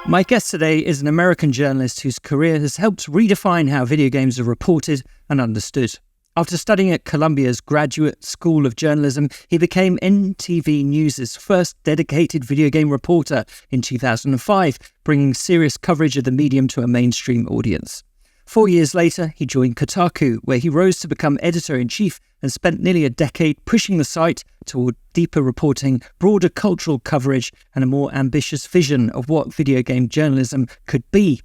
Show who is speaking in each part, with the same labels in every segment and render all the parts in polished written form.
Speaker 1: My guest today is an American journalist whose career has helped redefine how video games are reported and understood. After studying at Columbia's Graduate School of Journalism, he became NTV News' first dedicated video game reporter in 2005, bringing serious coverage of the medium to a mainstream audience. 4 years later, he joined Kotaku, where he rose to become editor-in-chief and spent nearly a decade pushing the site toward deeper reporting, broader cultural coverage, and a more ambitious vision of what video game journalism could be.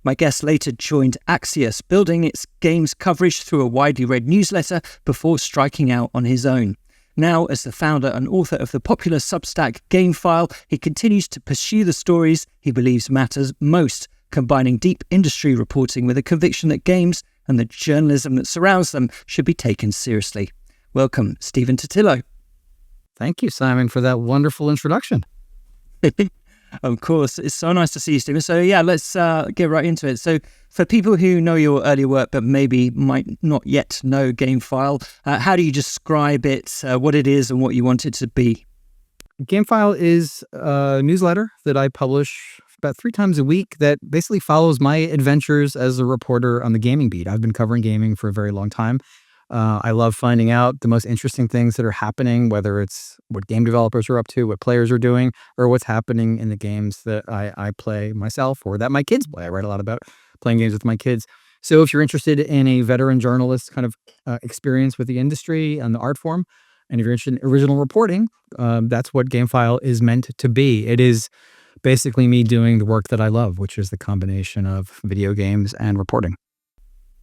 Speaker 1: My guest later joined Axios, building its games coverage through a widely read newsletter before striking out on his own. Now, as the founder and author of the popular Substack GameFile, he continues to pursue the stories he believes matters most, combining deep industry reporting with a conviction that games and the journalism that surrounds them should be taken seriously. Welcome, Stephen Totilo.
Speaker 2: Thank you, Simon, for that wonderful introduction.
Speaker 1: Of course. It's so nice to see you, Stephen. So yeah, let's get right into it. So for people who know your earlier work, but maybe might not yet know GameFile, how do you describe it, what it is and what you want it to be?
Speaker 2: GameFile is a newsletter that I publish about 3 times a week that basically follows my adventures as a reporter on the gaming beat. I've been covering gaming for a very long time. I love finding out the most interesting things that are happening, whether it's what game developers are up to, what players are doing, or what's happening in the games that I play myself or that my kids play. I write a lot about playing games with my kids. So if you're interested in a veteran journalist kind of experience with the industry and the art form, and if you're interested in original reporting, that's what GameFile is meant to be. It is basically me doing the work that I love, which is the combination of video games and reporting.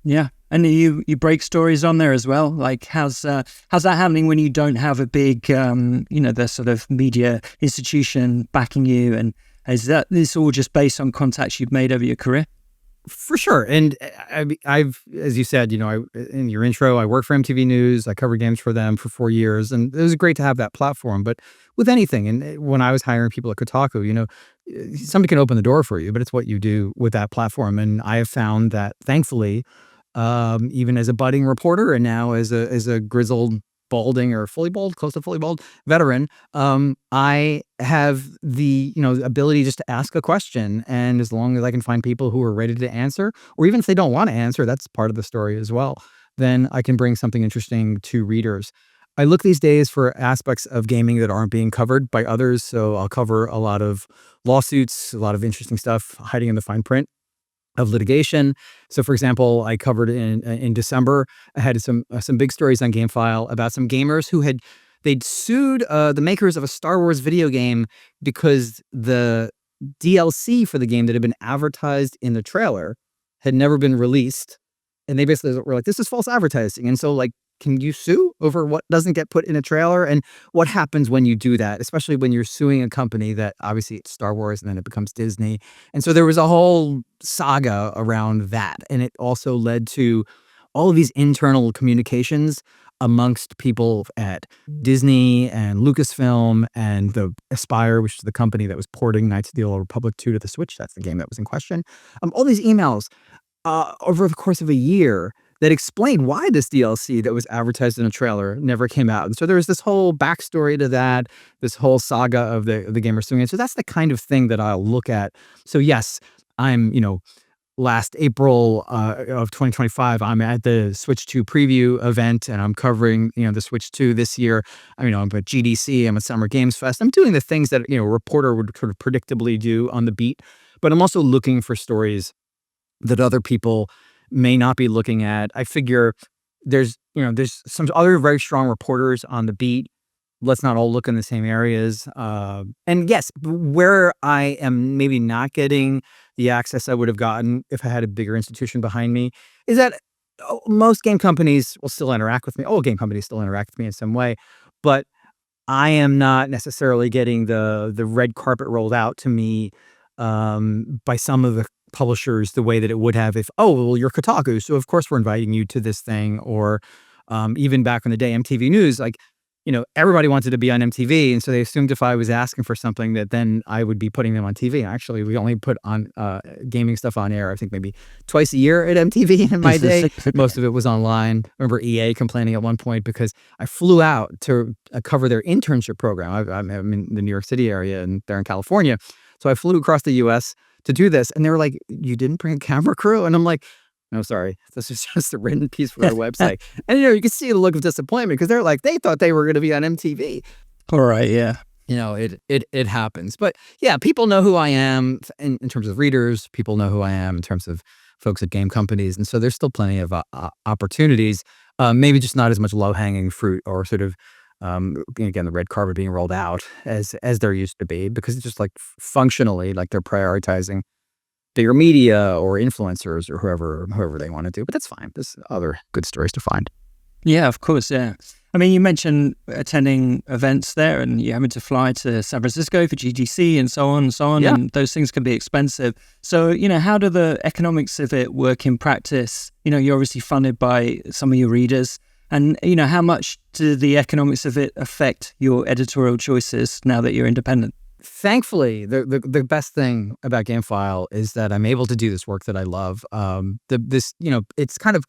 Speaker 1: Yeah. And you break stories on there as well. Like how's that happening when you don't have a big, the sort of media institution backing you? And is this all just based on contacts you've made over your career?
Speaker 2: For sure. And I've, as you said, in your intro, I worked for MTV News. I covered games for them for 4 years. And it was great to have that platform. But with anything, and when I was hiring people at Kotaku, somebody can open the door for you, but it's what you do with that platform. And I have found that, thankfully, even as a budding reporter and now as a grizzled, balding or fully bald, close to fully bald veteran, I have the ability just to ask a question, and as long as I can find people who are ready to answer, or even if they don't want to answer, that's part of the story as well, then I can bring something interesting to readers. I look these days for aspects of gaming that aren't being covered by others, so I'll cover a lot of lawsuits, a lot of interesting stuff hiding in the fine print of litigation. So, for example, I covered in December, I had some big stories on GameFile about some gamers who they'd sued the makers of a Star Wars video game because the DLC for the game that had been advertised in the trailer had never been released. And they basically were like, this is false advertising. And so, can you sue over what doesn't get put in a trailer? And what happens when you do that, especially when you're suing a company that obviously it's Star Wars and then it becomes Disney. And so there was a whole saga around that. And it also led to all of these internal communications amongst people at Disney and Lucasfilm and the Aspire, which is the company that was porting Knights of the Old Republic 2 to the Switch. That's the game that was in question. All these emails over the course of a year that explained why this DLC that was advertised in a trailer never came out. And so there was this whole backstory to that, this whole saga of the gamer suing it. So that's the kind of thing that I'll look at. So yes, I'm, last April of 2025, I'm at the Switch 2 preview event, and I'm covering, the Switch 2 this year. I'm at GDC, I'm at Summer Games Fest. I'm doing the things that, a reporter would sort of predictably do on the beat, but I'm also looking for stories that other people may not be looking at. I figure there's some other very strong reporters on the beat. Let's not all look in the same areas. And yes, where I am maybe not getting the access I would have gotten if I had a bigger institution behind me is that most game companies will still interact with me. All game companies still interact with me in some way, but I am not necessarily getting the red carpet rolled out to me by some of the publishers the way that it would have if, you're Kotaku, so of course we're inviting you to this thing. Or even back in the day, MTV News, everybody wanted to be on MTV, and so they assumed if I was asking for something that then I would be putting them on TV. Actually, we only put on gaming stuff on air, I think maybe twice a year at MTV in my day. Most of it was online. I remember EA complaining at one point because I flew out to cover their internship program. I'm in the New York City area, and they're in California. So I flew across the U.S. to do this. And they were like, you didn't bring a camera crew? And I'm like, no, sorry. This is just a written piece for our website. And, you can see the look of disappointment because they're like, they thought they were going to be on MTV.
Speaker 1: All right, yeah.
Speaker 2: It happens. But yeah, people know who I am in terms of readers. People know who I am in terms of folks at game companies. And so there's still plenty of opportunities, maybe just not as much low-hanging fruit or sort of, again, the red carpet being rolled out as there used to be, because it's just like functionally, like they're prioritizing bigger media or influencers or whoever they want to do. But that's fine. There's other good stories to find.
Speaker 1: Yeah, of course, yeah. I mean, you mentioned attending events there and you having to fly to San Francisco for GDC and so on,
Speaker 2: Yeah.
Speaker 1: and those things can be expensive. So, how do the economics of it work in practice? You're obviously funded by some of your readers. And, how much do the economics of it affect your editorial choices now that you're independent?
Speaker 2: Thankfully, the best thing about GameFile is that I'm able to do this work that I love. It's kind of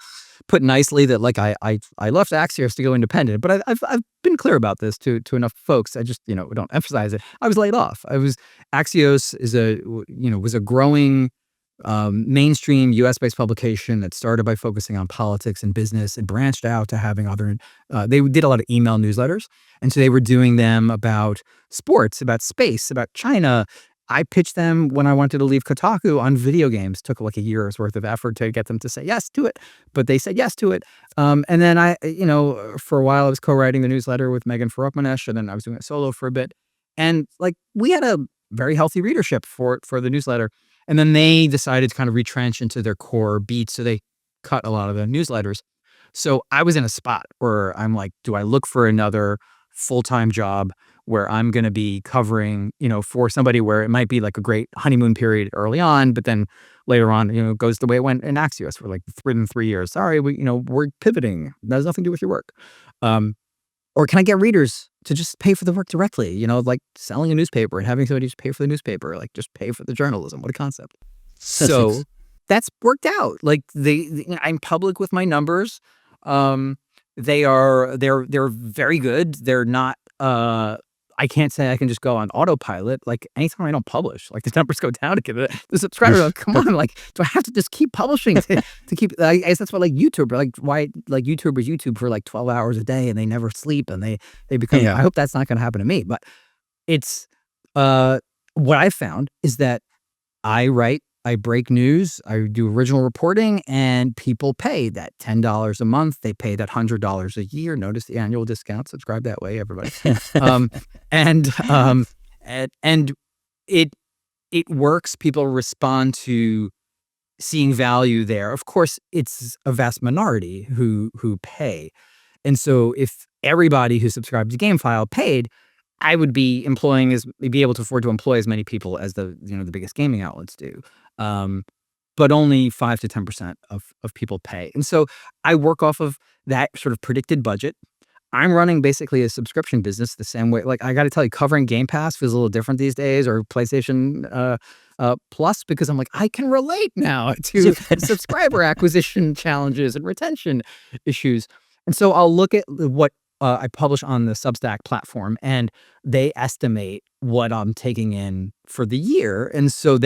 Speaker 2: put nicely that like I left Axios to go independent, but I've been clear about this to enough folks. I just don't emphasize it. I was laid off. Axios was a growing mainstream US-based publication that started by focusing on politics and business and branched out to having other, they did a lot of email newsletters. And so they were doing them about sports, about space, about China. I pitched them when I wanted to leave Kotaku on video games. Took like a year's worth of effort to get them to say yes to it, but they said yes to it. And then for a while I was co-writing the newsletter with Megan Farokmanesh, and then I was doing it solo for a bit. And like we had a very healthy readership for the newsletter. And then they decided to kind of retrench into their core beats. So they cut a lot of the newsletters. So I was in a spot where I'm like, do I look for another full-time job where I'm going to be covering, for somebody where it might be like a great honeymoon period early on, but then later on, it goes the way it went in Axios for like within 3 years. Sorry, we're pivoting. That has nothing to do with your work. Or can I get readers to just pay for the work directly? Like selling a newspaper and having somebody just pay for the newspaper, like just pay for the journalism. What a concept. So that's worked out. Like I'm public with my numbers. They're very good. They're not, I can't say I can just go on autopilot. Like anytime I don't publish, like the numbers go down again. The subscribers are like, come on, like, do I have to just keep publishing to keep, I guess that's why like YouTube, like why like YouTubers YouTube for like 12 hours a day and they never sleep and they become, I hope that's not going to happen to me. But it's, what I found is that I break news, I do original reporting, and people pay that $10 a month. They pay that $100 a year. Notice the annual discount. Subscribe that way, everybody. And it works. People respond to seeing value there. Of course, it's a vast minority who pay. And so if everybody who subscribed to GameFile paid, I would be able to afford to employ as many people as the biggest gaming outlets do. But only 5 to 10% of people pay. And so I work off of that sort of predicted budget. I'm running basically a subscription business the same way. Like I got to tell you, covering Game Pass feels a little different these days, or PlayStation Plus, because I'm like, I can relate now to subscriber acquisition challenges and retention issues. And so I'll look at what I publish on the Substack platform, and they estimate what I'm taking in for the year. And so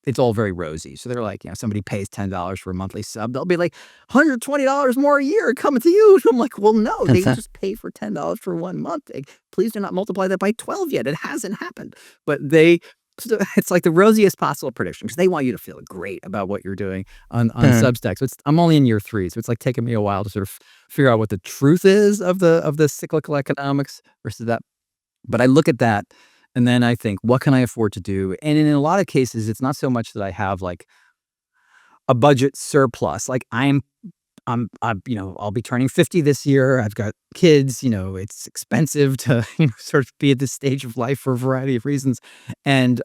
Speaker 2: it's all very rosy. So they're like, somebody pays $10 for a monthly sub, they'll be like $120 more a year coming to you. And I'm like, well, no, they just pay for $10 for 1 month. Please do not multiply that by 12 yet. It hasn't happened. But it's like the rosiest possible prediction, because they want you to feel great about what you're doing on Substack. So I'm only in year 3. So it's like taking me a while to sort of figure out what the truth is of the cyclical economics versus that. But I look at that and then I think, what can I afford to do? And in a lot of cases, it's not so much that I have like a budget surplus. Like I'll be turning 50 this year. I've got kids, it's expensive to sort of be at this stage of life for a variety of reasons. And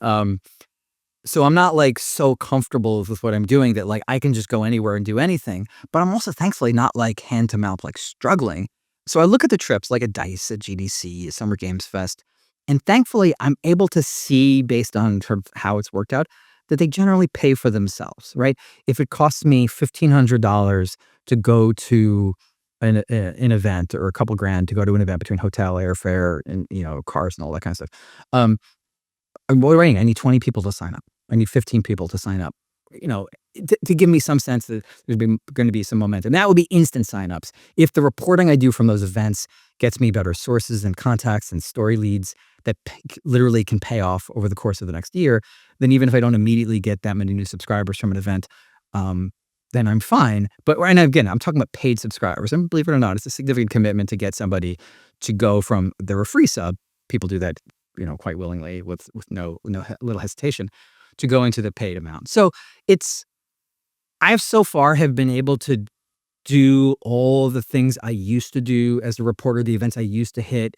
Speaker 2: so I'm not like so comfortable with what I'm doing that like I can just go anywhere and do anything. But I'm also thankfully not like hand to mouth, like struggling. So I look at the trips like a DICE, a GDC, a Summer Games Fest. And thankfully I'm able to see, based on sort of how it's worked out, that they generally pay for themselves, right? If it costs me $1,500 to go to an event, or a couple grand to go to an event between hotel, airfare, and cars and all that kind of stuff, I'm waiting. I need 20 people to sign up. I need 15 people to sign up, to give me some sense that there's going to be some momentum. That would be instant signups. If the reporting I do from those events gets me better sources and contacts and story leads that literally can pay off over the course of the next year, then even if I don't immediately get that many new subscribers from an event, then I'm fine. And again, I'm talking about paid subscribers. And believe it or not, it's a significant commitment to get somebody to go from they're a free sub. People do that, quite willingly with no little hesitation, to go into the paid amount. So I've so far have been able to do all the things I used to do as a reporter, the events I used to hit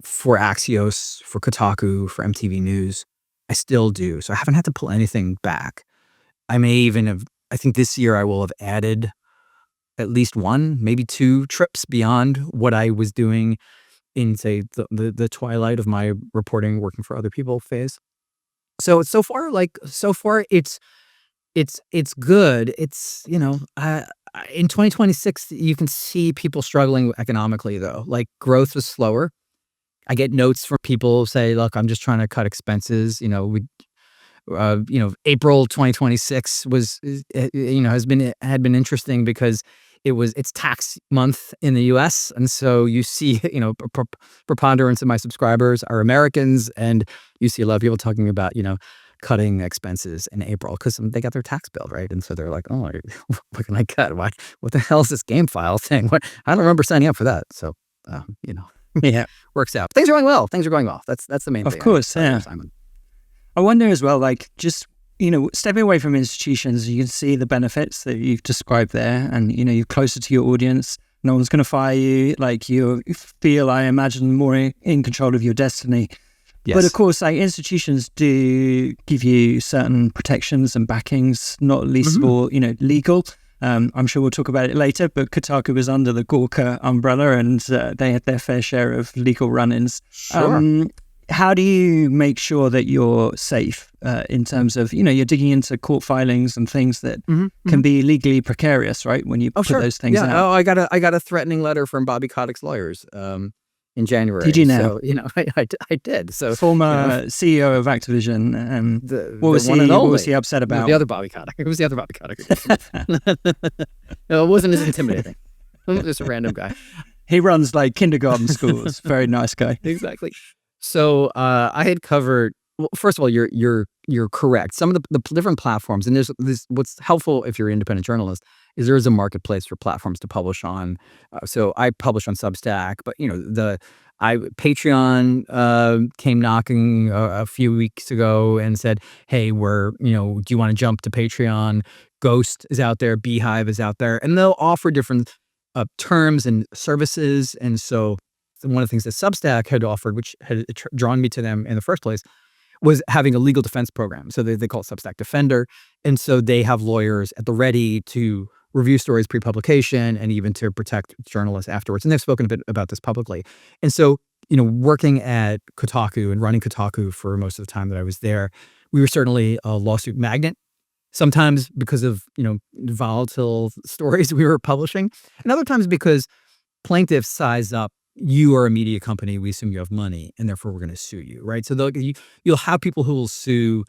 Speaker 2: for Axios, for Kotaku, for MTV News. I still do. So I haven't had to pull anything back. I may even have, I think this year I will have added at least one, maybe two trips beyond what I was doing in, say, the twilight of my reporting, working for other people phase. So far it's good. It's, in 2026, you can see people struggling economically, though. Like, growth is slower. I get notes from people say, look, I'm just trying to cut expenses. April 2026 had been interesting because it's tax month in the US. And so you see, preponderance of my subscribers are Americans, and you see a lot of people talking about, cutting expenses in April because they got their tax bill, right? And so they're like, oh, what can I cut? What the hell is this game file thing? I don't remember signing up for that. So,
Speaker 1: Yeah,
Speaker 2: works out. Things are going well. That's the main thing.
Speaker 1: Of course, yeah. Simon. I wonder as well, like, just, stepping away from institutions, you can see the benefits that you've described there, and, you're closer to your audience. No one's going to fire you. Like, you feel, I imagine, more in control of your destiny. Yes. But of course, like, institutions do give you certain protections and backings, not least of all, legal. I'm sure we'll talk about it later, but Kotaku was under the Gawker umbrella, and they had their fair share of legal run-ins.
Speaker 2: Sure.
Speaker 1: How do you make sure that you're safe in terms of, you're digging into court filings and things that can be legally precarious, right? When you put those things out.
Speaker 2: Oh, I got a threatening letter from Bobby Kotick's lawyers in January.
Speaker 1: Did you now?
Speaker 2: So, I did. So,
Speaker 1: former CEO of Activision, and what was he upset about?
Speaker 2: The other Bobby Kotick. It was the other Bobby Kotick. No, it wasn't as intimidating. Just a random guy.
Speaker 1: He runs like kindergarten schools. Very nice guy.
Speaker 2: Exactly. So I had covered. Well, first of all, you're correct. Some of the different platforms, and there's what's helpful if you're an independent journalist is there is a marketplace for platforms to publish on. So I publish on Substack, but Patreon came knocking a few weeks ago and said, "Hey, do you want to jump to Patreon?" Ghost is out there, Beehive is out there, and they'll offer different terms and services. And so one of the things that Substack had offered, which had drawn me to them in the first place, was having a legal defense program. So they call it Substack Defender. And so they have lawyers at the ready to review stories pre-publication and even to protect journalists afterwards. And they've spoken a bit about this publicly. And so, working at Kotaku and running Kotaku for most of the time that I was there, we were certainly a lawsuit magnet. Sometimes because of, volatile stories we were publishing, and other times because plaintiffs size up, you are a media company, we assume you have money, and therefore we're going to sue you, right? So you'll have people who will sue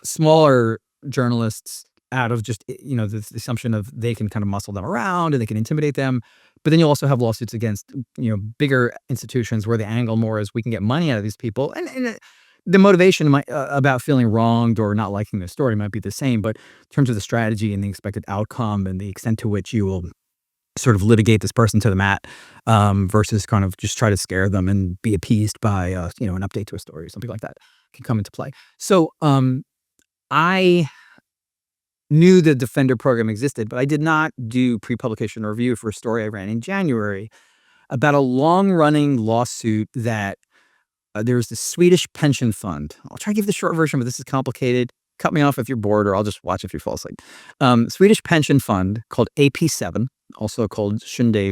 Speaker 2: smaller journalists out of just, the assumption of they can kind of muscle them around and they can intimidate them. But then you'll also have lawsuits against, bigger institutions where the angle more is we can get money out of these people. And the motivation might, about feeling wronged or not liking the story might be the same, but in terms of the strategy and the expected outcome and the extent to which you will sort of litigate this person to the mat versus kind of just try to scare them and be appeased by, an update to a story or something like that can come into play. So I knew the Defender program existed, but I did not do pre-publication review for a story I ran in January about a long-running lawsuit that there's this Swedish pension fund. I'll try to give the short version, but this is complicated. Cut me off if you're bored, or I'll just watch if you fall asleep. Swedish pension fund called AP7, also called Sjunde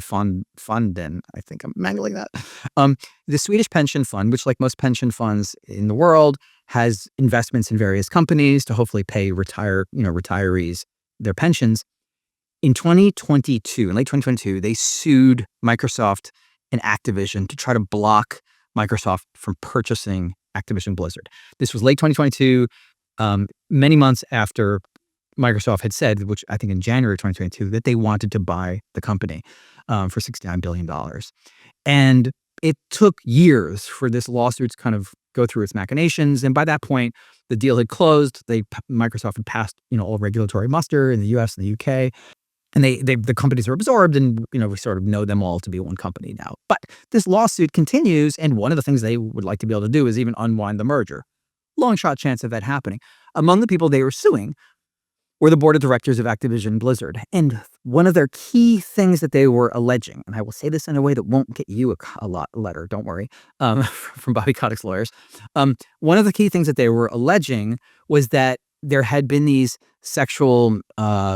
Speaker 2: Fonden. I think I'm mangling that. The Swedish pension fund, which like most pension funds in the world, has investments in various companies to hopefully pay retirees their pensions. In late 2022, they sued Microsoft and Activision to try to block Microsoft from purchasing Activision Blizzard. This was late 2022. many months after Microsoft had said, which I think in January 2022, that they wanted to buy the company for $69 billion. And it took years for this lawsuit to kind of go through its machinations. And by that point, the deal had closed. Microsoft had passed, all regulatory muster in the US and the UK. And the companies are absorbed, and we sort of know them all to be one company now. But this lawsuit continues, and one of the things they would like to be able to do is even unwind the merger. Long shot chance of that happening. Among the people they were suing were the board of directors of Activision Blizzard. And one of their key things that they were alleging, and I will say this in a way that won't get you a letter, don't worry, from Bobby Kotick's lawyers. One of the key things that they were alleging was that there had been these sexual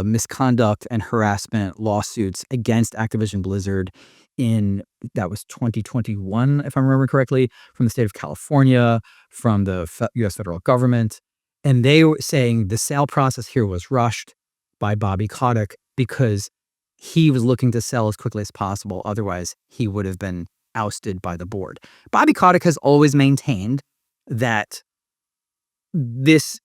Speaker 2: misconduct and harassment lawsuits against Activision Blizzard that was 2021, if I remember correctly, from the state of California, from the U.S. federal government. And they were saying the sale process here was rushed by Bobby Kotick because he was looking to sell as quickly as possible. Otherwise, he would have been ousted by the board. Bobby Kotick has always maintained that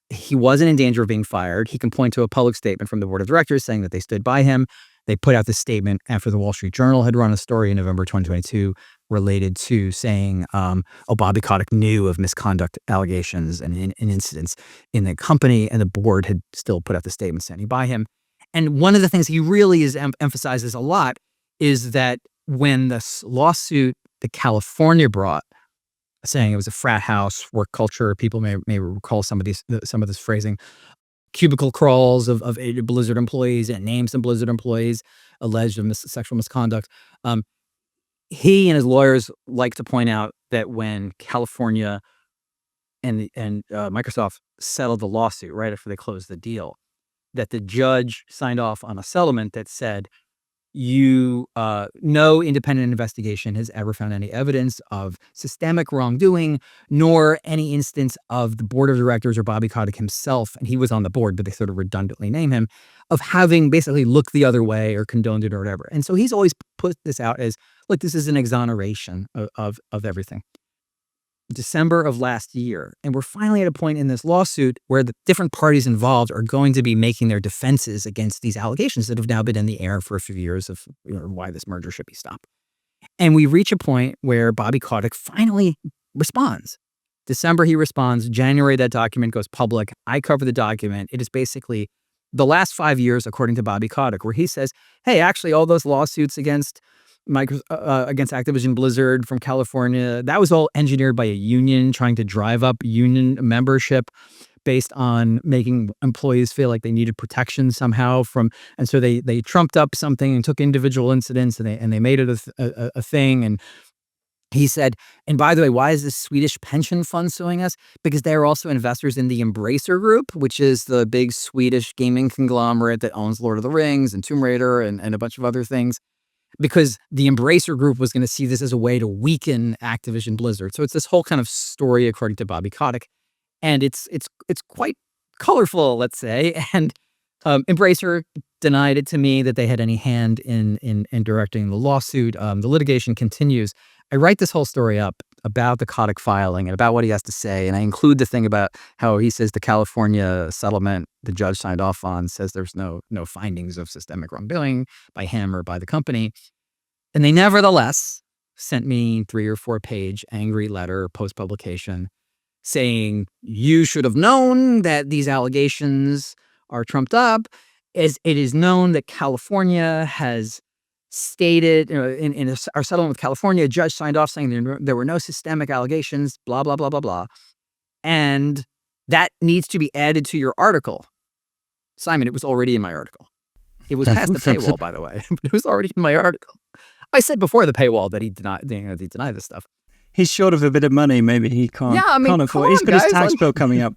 Speaker 2: he wasn't in danger of being fired. He can point to a public statement from the board of directors saying that they stood by him. They put out this statement after the Wall Street Journal had run a story in November 2022 related to saying, Bobby Kotick knew of misconduct allegations and incidents in the company, and the board had still put out the statement standing by him. And one of the things he really emphasizes a lot is that when the lawsuit that California brought, saying it was a frat house, work culture, people may recall some of this phrasing, cubicle crawls of Blizzard employees and names some Blizzard employees alleged of sexual misconduct. He and his lawyers like to point out that when California and Microsoft settled the lawsuit right after they closed the deal, that the judge signed off on a settlement that said, no independent investigation has ever found any evidence of systemic wrongdoing, nor any instance of the board of directors or Bobby Kotick himself, and he was on the board, but they sort of redundantly name him, of having basically looked the other way or condoned it or whatever. And so he's always put this out as, like, this is an exoneration of everything. December of last year, and we're finally at a point in this lawsuit where the different parties involved are going to be making their defenses against these allegations that have now been in the air for a few years of why this merger should be stopped. And we reach a point where Bobby Kotick finally responds. December, he responds. January, that document goes public. I cover the document. It is basically the last 5 years, according to Bobby Kotick, where he says, hey, actually, all those lawsuits against Activision Blizzard from California, that was all engineered by a union trying to drive up union membership based on making employees feel like they needed protection somehow and so they trumped up something and took individual incidents and they made it a thing. And he said, and by the way, why is this Swedish pension fund suing us? Because they are also investors in the Embracer Group, which is the big Swedish gaming conglomerate that owns Lord of the Rings and Tomb Raider and a bunch of other things. Because the Embracer Group was going to see this as a way to weaken Activision Blizzard. So it's this whole kind of story, according to Bobby Kotick. And it's quite colorful, let's say. And Embracer denied it to me that they had any hand in directing the lawsuit. The litigation continues. I write this whole story up about the Kotick filing and about what he has to say. And I include the thing about how he says the California settlement the judge signed off on says there's no findings of systemic wrongdoing by him or by the company. And they nevertheless sent me 3 or 4 page angry letter post-publication saying, you should have known that these allegations are trumped up, as it is known that California has stated, in our settlement with California, a judge signed off saying there were no systemic allegations, blah, blah, blah, blah, blah. And that needs to be added to your article. Simon, it was already in my article. It was past the paywall, by the way, but it was already in my article. I said before the paywall that he denied this stuff.
Speaker 1: He's short of a bit of money. Maybe he can't.
Speaker 2: Yeah, I mean,
Speaker 1: can't afford. He's got his tax bill coming up.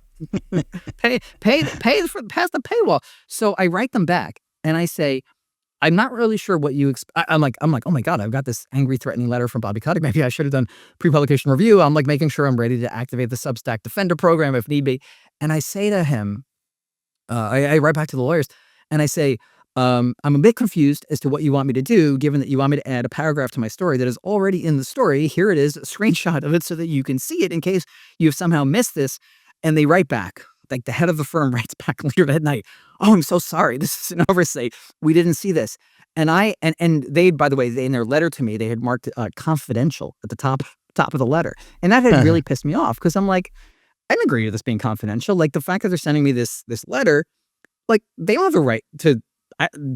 Speaker 2: pay for past the paywall. So I write them back and I say, I'm not really sure what you expect. I'm like, oh my God, I've got this angry, threatening letter from Bobby Kotick. Maybe I should have done pre-publication review. I'm like making sure I'm ready to activate the Substack Defender program if need be. And I say to him, I write back to the lawyers and I say, I'm a bit confused as to what you want me to do, given that you want me to add a paragraph to my story that is already in the story. Here it is, a screenshot of it so that you can see it in case you've somehow missed this. And they write back, like the head of the firm writes back later that night, "Oh, I'm so sorry. This is an oversight. We didn't see this." And they, by the way, in their letter to me, they had marked confidential at the top of the letter. And that had really pissed me off because I'm like, I didn't agree to this being confidential. Like the fact that they're sending me this letter, like they don't have the right to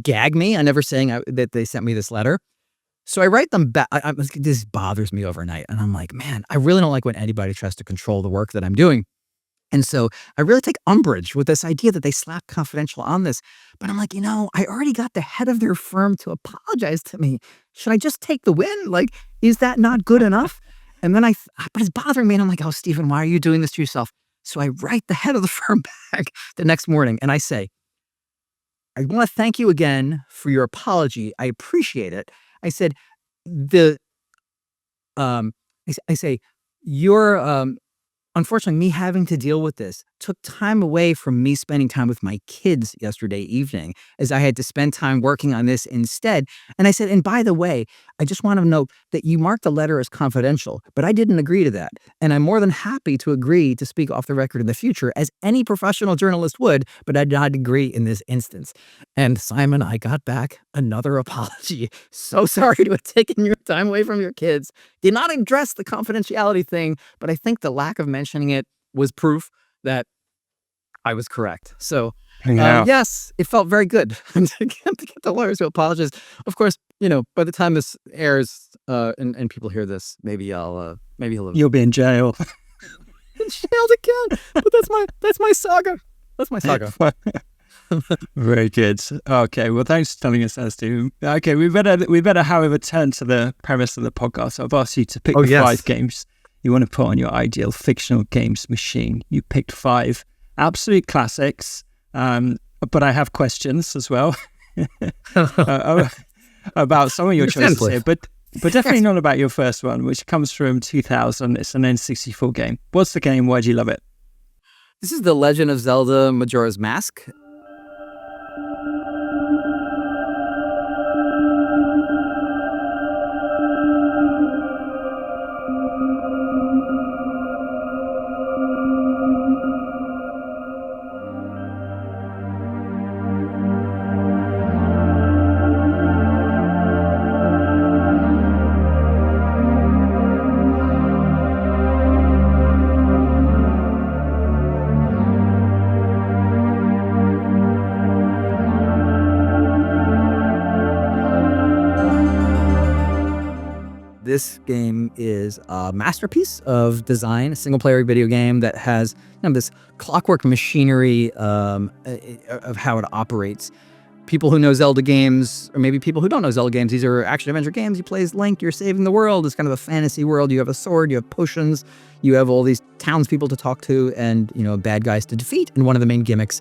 Speaker 2: gag me on never saying that they sent me this letter. So I write them back. This bothers me overnight. And I'm like, man, I really don't like when anybody tries to control the work that I'm doing. And so I really take umbrage with this idea that they slap confidential on this. But I'm like, I already got the head of their firm to apologize to me. Should I just take the win? Like, is that not good enough? And then but it's bothering me. And I'm like, oh, Stephen, why are you doing this to yourself? So I write the head of the firm back the next morning and I say, I want to thank you again for your apology. I appreciate it. I said, I say, you're, unfortunately, me having to deal with this took time away from me spending time with my kids yesterday evening, as I had to spend time working on this instead. And I said, and by the way, I just want to note that you marked the letter as confidential, but I didn't agree to that. And I'm more than happy to agree to speak off the record in the future, as any professional journalist would, but I did not agree in this instance. And Simon, I got back another apology. So sorry to have taken your time away from your kids. Did not address the confidentiality thing, but I think the lack of mentioning it was proof that I was correct. So, yes, it felt very good to get the lawyers to apologize. Of course, by the time this airs and people hear this, maybe
Speaker 1: you'll be in jail.
Speaker 2: In jail again. But that's my saga. That's my saga.
Speaker 1: Very good. Okay, well, thanks for telling us that, Steve. Okay, we better, however, turn to the premise of the podcast. So I've asked you to pick 5 games you want to put on your ideal fictional games machine. You picked 5 absolute classics, but I have questions as well about some of your choices here, but definitely not about your first one, which comes from 2000. It's an N64 game. What's the game? Why do you love it?
Speaker 2: This is The Legend of Zelda Majora's Mask. This game is a masterpiece of design, a single-player video game that has this clockwork machinery of how it operates. People who know Zelda games, or maybe people who don't know Zelda games, these are action-adventure games. You play as Link, you're saving the world. It's kind of a fantasy world. You have a sword, you have potions, you have all these townspeople to talk to, and bad guys to defeat. And one of the main gimmicks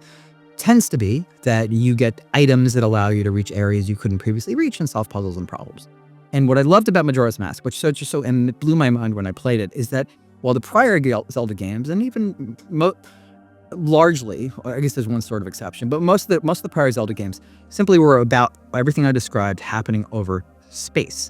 Speaker 2: tends to be that you get items that allow you to reach areas you couldn't previously reach and solve puzzles and problems. And what I loved about Majora's Mask, and it blew my mind when I played it, is that while the prior Zelda games, and even largely, I guess there's one sort of exception, but most of the prior Zelda games simply were about everything I described happening over space.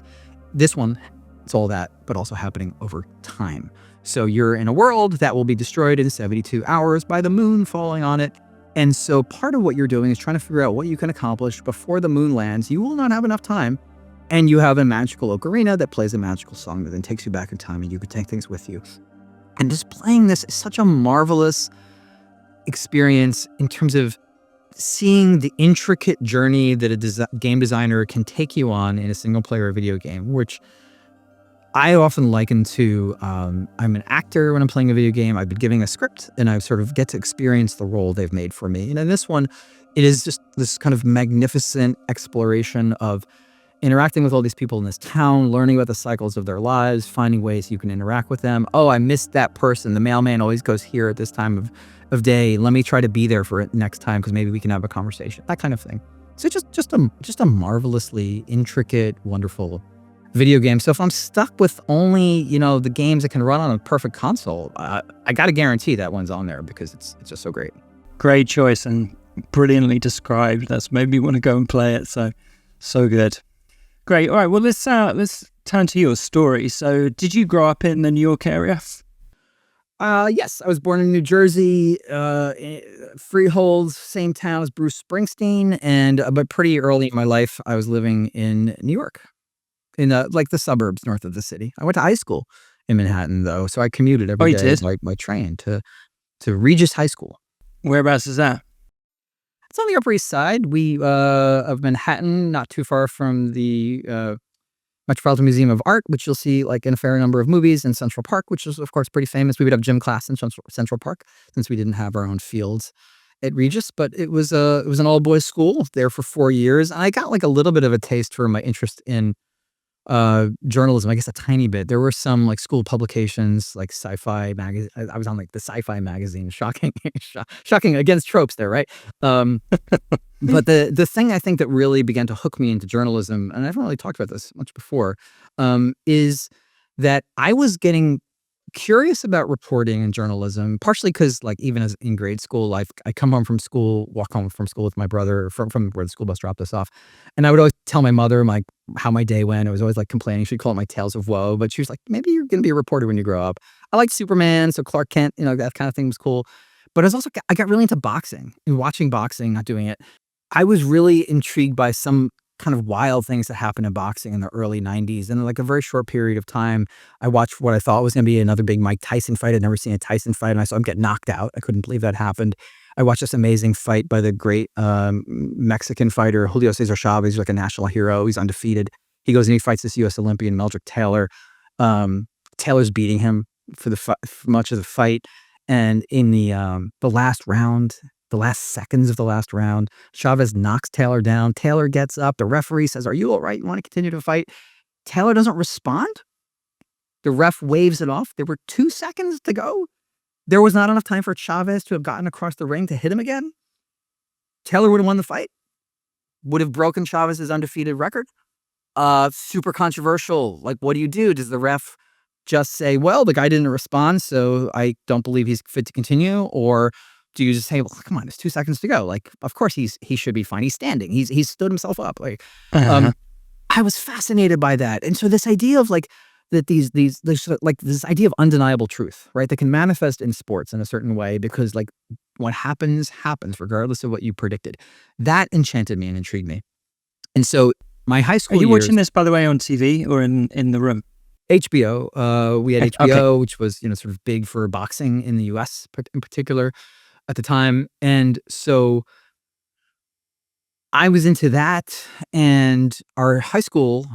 Speaker 2: This one, it's all that, but also happening over time. So you're in a world that will be destroyed in 72 hours by the moon falling on it. And so part of what you're doing is trying to figure out what you can accomplish before the moon lands. You will not have enough time. And you have a magical ocarina that plays a magical song that then takes you back in time, and you can take things with you. And just playing this is such a marvelous experience in terms of seeing the intricate journey that a game designer can take you on in a single-player video game, which I often liken to, I'm an actor when I'm playing a video game. I've been giving a script, and I sort of get to experience the role they've made for me. And in this one, it is just this kind of magnificent exploration of interacting with all these people in this town, learning about the cycles of their lives, finding ways you can interact with them. Oh, I missed that person. The mailman always goes here at this time of day. Let me try to be there for it next time because maybe we can have a conversation. That kind of thing. So just a marvelously intricate, wonderful video game. So if I'm stuck with only, the games that can run on a perfect console, I got to guarantee that one's on there because it's just so great.
Speaker 1: Great choice and brilliantly described. That's made me want to go and play it. So good. Great. All right. Well, let's turn to your story. So, did you grow up in the New York area?
Speaker 2: Yes, I was born in New Jersey, freehold, same town as Bruce Springsteen, and but pretty early in my life, I was living in New York, in like the suburbs north of the city. I went to high school in Manhattan, though, so I commuted
Speaker 1: Oh,
Speaker 2: every
Speaker 1: you
Speaker 2: day
Speaker 1: did?
Speaker 2: by train to Regis High School.
Speaker 1: Whereabouts is that?
Speaker 2: It's on the Upper East Side. Of Manhattan, not too far from the Metropolitan Museum of Art, which you'll see like in a fair number of movies, in Central Park, which is of course pretty famous. We would have gym class in Central Park since we didn't have our own fields at Regis, but it was an all boys school there for 4 years. And I got like a little bit of a taste for my interest in journalism, I guess a tiny bit. There were some like school publications, like sci-fi magazine. I was on like the sci-fi magazine. Shocking, shocking against tropes there, right? But the thing I think that really began to hook me into journalism, and I haven't really talked about this much before, is that I was getting curious about reporting and journalism, partially because like even as in grade school life, I come home from school, walk home from school with my brother from where the school bus dropped us off. And I would always tell my mother how my day went. I was always like complaining. She'd call it my tales of woe, but she was like, maybe you're going to be a reporter when you grow up. I liked Superman. So Clark Kent, that kind of thing was cool. But I got really into boxing and watching boxing, not doing it. I was really intrigued by some kind of wild things that happened in boxing in the early 90s. And in like a very short period of time, I watched what I thought was going to be another big Mike Tyson fight. I'd never seen a Tyson fight, and I saw him get knocked out. I couldn't believe that happened. I watched this amazing fight by the great Mexican fighter, Julio Cesar Chavez. He's like a national hero. He's undefeated. He goes and he fights this U.S. Olympian, Meldrick Taylor. Taylor's beating him for much of the fight. And in the last round, the last seconds of the last round, Chavez knocks Taylor down. Taylor gets up. The referee says, "Are you all right? You want to continue to fight?" Taylor doesn't respond. The ref waves it off. There were 2 seconds to go. There was not enough time for Chavez to have gotten across the ring to hit him again. Taylor would have won the fight. Would have broken Chavez's undefeated record. Super controversial. Like, what do you do? Does the ref just say, well, the guy didn't respond, so I don't believe he's fit to continue? Or do you just say, well, come on, there's 2 seconds to go? Like, of course he should be fine. He's standing. He's stood himself up. Like, I was fascinated by that. And so this idea of like that there's like this idea of undeniable truth, right? That can manifest in sports in a certain way because like what happens regardless of what you predicted. That enchanted me and intrigued me. And so my high school
Speaker 1: Are you
Speaker 2: years,
Speaker 1: watching this, by the way, on TV or in the room?
Speaker 2: HBO. We had HBO,
Speaker 1: Okay.
Speaker 2: which was, sort of big for boxing in the US in particular at the time. And so I was into that, and our high school,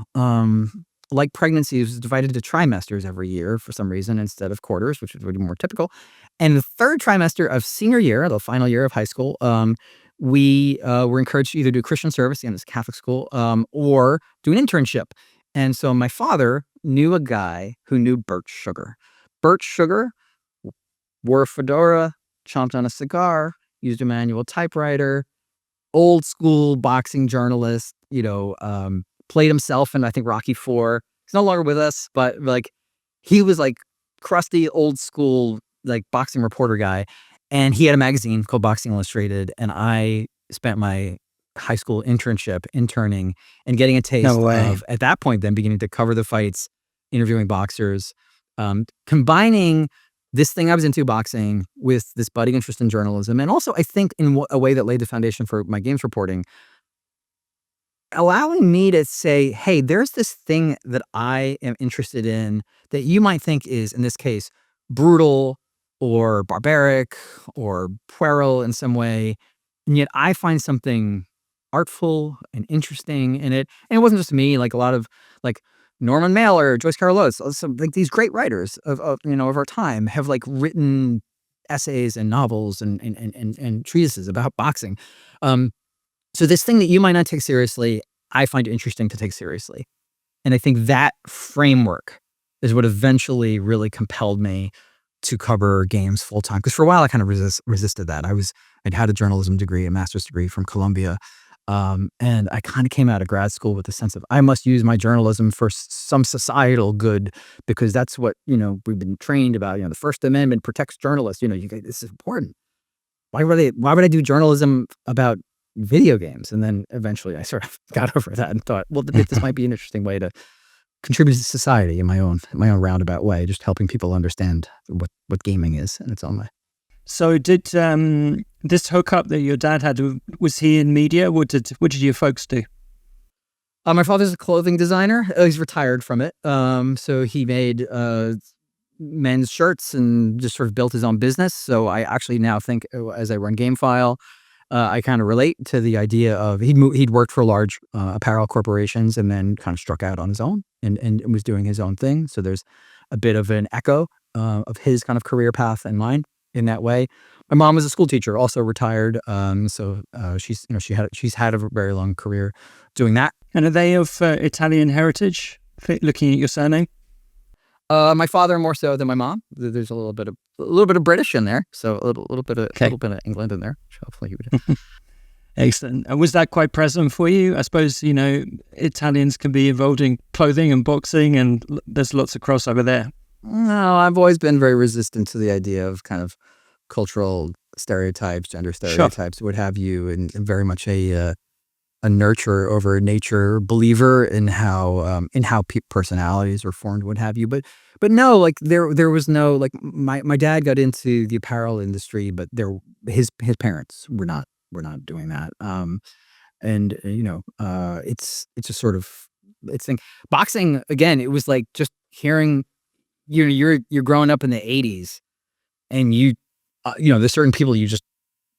Speaker 2: like pregnancy, was divided into trimesters every year for some reason instead of quarters, which would be more typical. And the third trimester of senior year, the final year of high school, we were encouraged to either do Christian service in this Catholic school or do an internship. And so my father knew a guy who knew Burt Sugar. Burt Sugar wore a fedora, chomped on a cigar, used a manual typewriter, old school boxing journalist, played himself in, I think, Rocky IV. He's no longer with us, but like he was like crusty, old school, like boxing reporter guy. And he had a magazine called Boxing Illustrated. And I spent my high school internship interning and getting a taste of, at that point, then beginning to cover the fights, interviewing boxers, combining this thing I was into, boxing, with this budding interest in journalism. And also, I think, in a way that laid the foundation for my games reporting, allowing me to say, hey, there's this thing that I am interested in that you might think is, in this case, brutal or barbaric or puerile in some way. And yet I find something artful and interesting in it. And it wasn't just me, like a lot of like Norman Mailer, Joyce Carol Oates, some like these great writers of our time have like written essays and novels and treatises about boxing. So this thing that you might not take seriously, I find it interesting to take seriously. And I think that framework is what eventually really compelled me to cover games full time. Because for a while I kind of resisted that. I'd had a journalism degree, a master's degree from Columbia. And I kind of came out of grad school with a sense of I must use my journalism for some societal good, because that's what, we've been trained about. The First Amendment protects journalists. This is important. Why would I do journalism about video games? And then eventually I sort of got over that and thought, well, this might be an interesting way to contributed to society in my own roundabout way, just helping people understand what gaming is in its own way.
Speaker 1: So did this hookup that your dad had, was he in media? What did your folks do?
Speaker 2: My father's a clothing designer. He's retired from it. So he made men's shirts and just sort of built his own business. So I actually now think, as I run GameFile, I kind of relate to the idea of he'd worked for large apparel corporations and then kind of struck out on his own and was doing his own thing. So there's a bit of an echo of his kind of career path and mine in that way. My mom was a school teacher, also retired. So she's had a very long career doing that.
Speaker 1: And are they of Italian heritage? Looking at your surname.
Speaker 2: My father more so than my mom. There's a little bit of British in there, so a little bit of England in there. Which hopefully you would.
Speaker 1: Excellent. And was that quite present for you? I suppose Italians can be involved in clothing and boxing, and there's lots of crossover there.
Speaker 2: No, I've always been very resistant to the idea of kind of cultural stereotypes, gender stereotypes, what have you, and very much a nurture over nature believer in how personalities are formed, what have you. But no, like there was no, like my dad got into the apparel industry, but his parents were not doing that. It's just sort of boxing again. It was like just hearing, you're growing up in the 80s, and there's certain people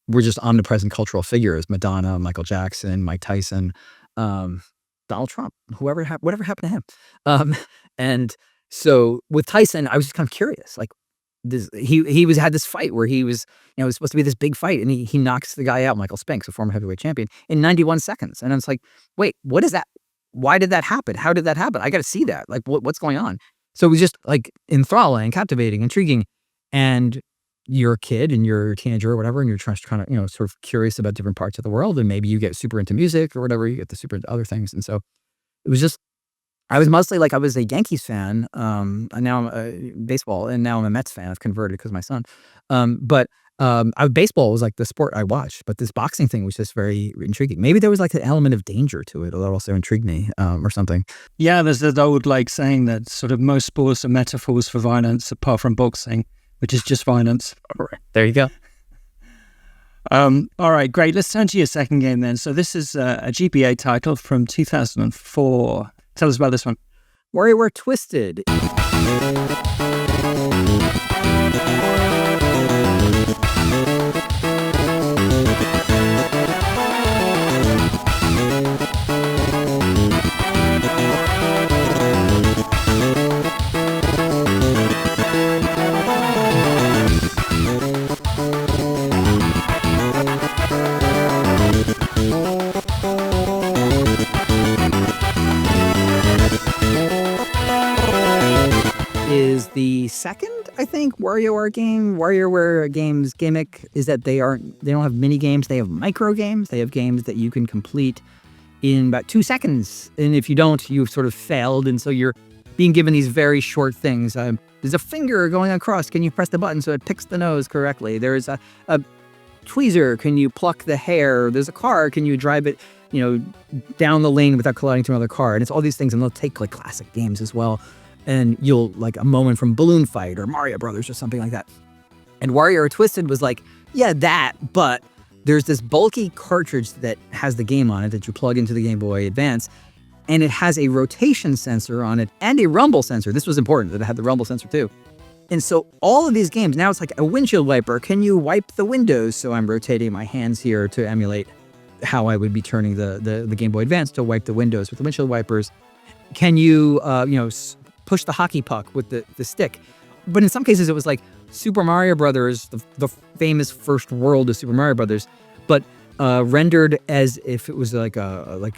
Speaker 2: were just omnipresent cultural figures: Madonna, Michael Jackson, Mike Tyson, Donald Trump, whatever happened to him. And so with Tyson, I was just kind of curious, like he had this fight where he was, it was supposed to be this big fight, and he knocks the guy out, Michael Spinks, a former heavyweight champion, in 91 seconds. And I was like, wait, what is that? Why did that happen? How did that happen? I got to see that. Like, what's going on? So it was just like enthralling, captivating, intriguing. And you're a kid and you're a teenager or whatever, and you're trying to kind of, sort of curious about different parts of the world, and maybe you get super into music or whatever, you get super into other things. And so it was just, I was mostly like, I was a Yankees fan, and now I'm baseball, and now I'm a Mets fan. I've converted because of my son. Baseball was like the sport I watched, but this boxing thing was just very intriguing. Maybe there was like an element of danger to it that also intrigued me, or something.
Speaker 1: Yeah, there's that old saying that sort of most sports are metaphors for violence, apart from boxing, which is just violence.
Speaker 2: All right, there you go.
Speaker 1: All right, great. Let's turn to your second game then. So this is a GBA title from 2004. Tell us about this one.
Speaker 2: WarioWare Twisted. Is the second, I think, WarioWare game. WarioWare games gimmick is that they don't have mini games, they have micro games. They have games that you can complete in about 2 seconds. And if you don't, you've sort of failed. And so you're being given these very short things. There's a finger going across. Can you press the button so it picks the nose correctly? There's a tweezer. Can you pluck the hair? There's a car. Can you drive it, down the lane without colliding to another car? And it's all these things. And they'll take like classic games as well. And you'll like a moment from Balloon Fight or Mario Brothers or something like that. And WarioWare Twisted was like, yeah, that, but there's this bulky cartridge that has the game on it that you plug into the Game Boy Advance, and it has a rotation sensor on it and a rumble sensor. This was important that it had the rumble sensor too. And so all of these games, now it's like a windshield wiper. Can you wipe the windows? So I'm rotating my hands here to emulate how I would be turning the Game Boy Advance to wipe the windows with the windshield wipers. Can you, push the hockey puck with the stick? But in some cases it was like Super Mario Brothers, the famous first world of Super Mario Brothers, but rendered as if it was like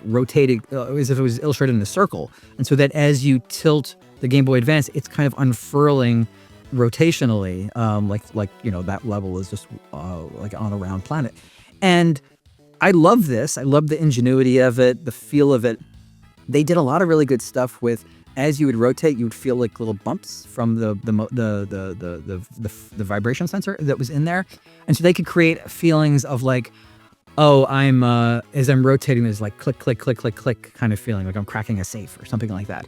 Speaker 2: rotated, as if it was illustrated in a circle. And so that as you tilt the Game Boy Advance, it's kind of unfurling rotationally, that level is just like on a round planet. And I love this. I love the ingenuity of it, the feel of it. They did a lot of really good stuff with, as you would rotate, you would feel like little bumps from the vibration sensor that was in there, and so they could create feelings of like, oh, I'm as I'm rotating, there's like click, click, click, click, click kind of feeling, like I'm cracking a safe or something like that.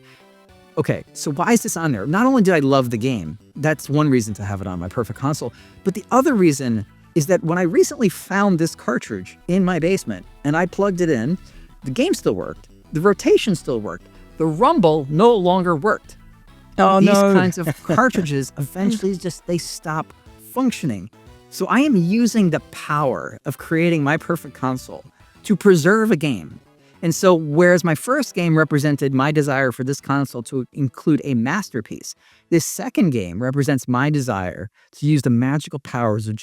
Speaker 2: okay, so why is this on there? Not only did I love the game, that's one reason to have it on my perfect console, but the other reason is that when I recently found this cartridge in my basement and I plugged it in, the game still worked, the rotation still worked, the rumble no longer worked.
Speaker 1: Oh,
Speaker 2: These
Speaker 1: no.
Speaker 2: kinds of cartridges eventually they stop functioning. So I am using the power of creating my perfect console to preserve a game. And so whereas my first game represented my desire for this console to include a masterpiece, this second game represents my desire to use the magical powers of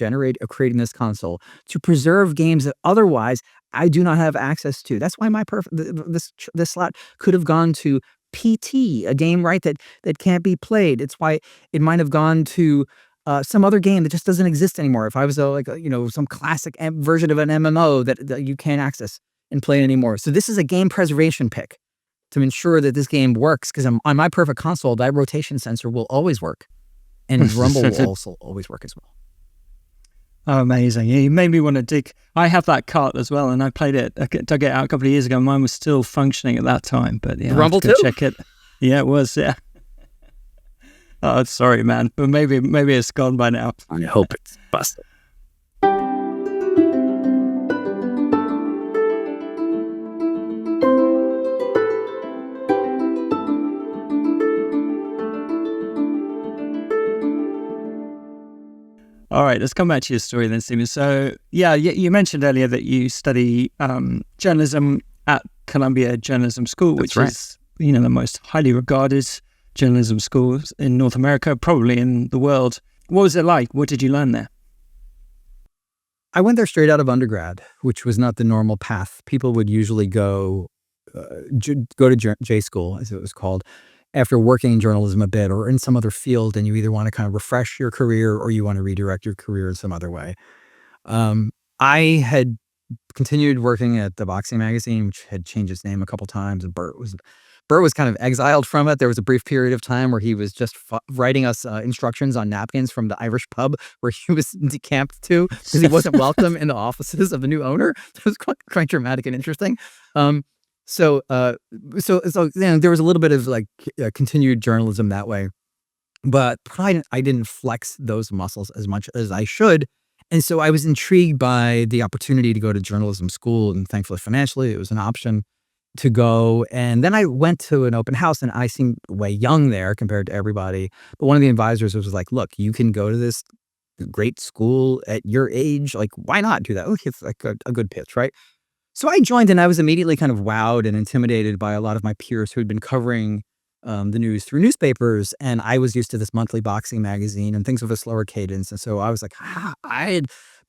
Speaker 2: creating this console to preserve games that otherwise I do not have access to. That's why this slot could have gone to PT, a game that can't be played. It's why it might have gone to some other game that just doesn't exist anymore. If I was some classic version of an MMO that you can't access and play anymore. So this is a game preservation pick to ensure that this game works, because on my perfect console, that rotation sensor will always work, and Rumble will also always work as well.
Speaker 1: Oh, amazing. Yeah, you made me want to dig. I have that cart as well, and I dug it out a couple of years ago. Mine was still functioning at that time, but yeah,
Speaker 2: Rumble too?
Speaker 1: Check it. Yeah, it was, yeah. Oh, sorry, man. But maybe it's gone by now.
Speaker 2: I hope it's busted.
Speaker 1: All right, let's come back to your story then, Stephen. So, yeah, you mentioned earlier that you study journalism at Columbia Journalism School, which is, the most highly regarded journalism schools in North America, probably in the world. What was it like? What did you learn there?
Speaker 2: I went there straight out of undergrad, which was not the normal path. People would usually go to J school, as it was called, after working in journalism a bit or in some other field, and you either want to kind of refresh your career or you want to redirect your career in some other way. I had continued working at the boxing magazine, which had changed its name a couple times, and Burt was kind of exiled from it. There was a brief period of time where he was just writing us instructions on napkins from the Irish pub where he was decamped to because he wasn't welcome in the offices of the new owner. It was quite dramatic and interesting. So there was a little bit of continued journalism that way, but I didn't flex those muscles as much as I should. And so I was intrigued by the opportunity to go to journalism school, and thankfully financially it was an option to go. And then I went to an open house, and I seemed way young there compared to everybody. But one of the advisors was like, look, you can go to this great school at your age. Like, why not do that? Oh, it's like a good pitch, right? So I joined, and I was immediately kind of wowed and intimidated by a lot of my peers who had been covering the news through newspapers. And I was used to this monthly boxing magazine and things with a slower cadence. And so I was like,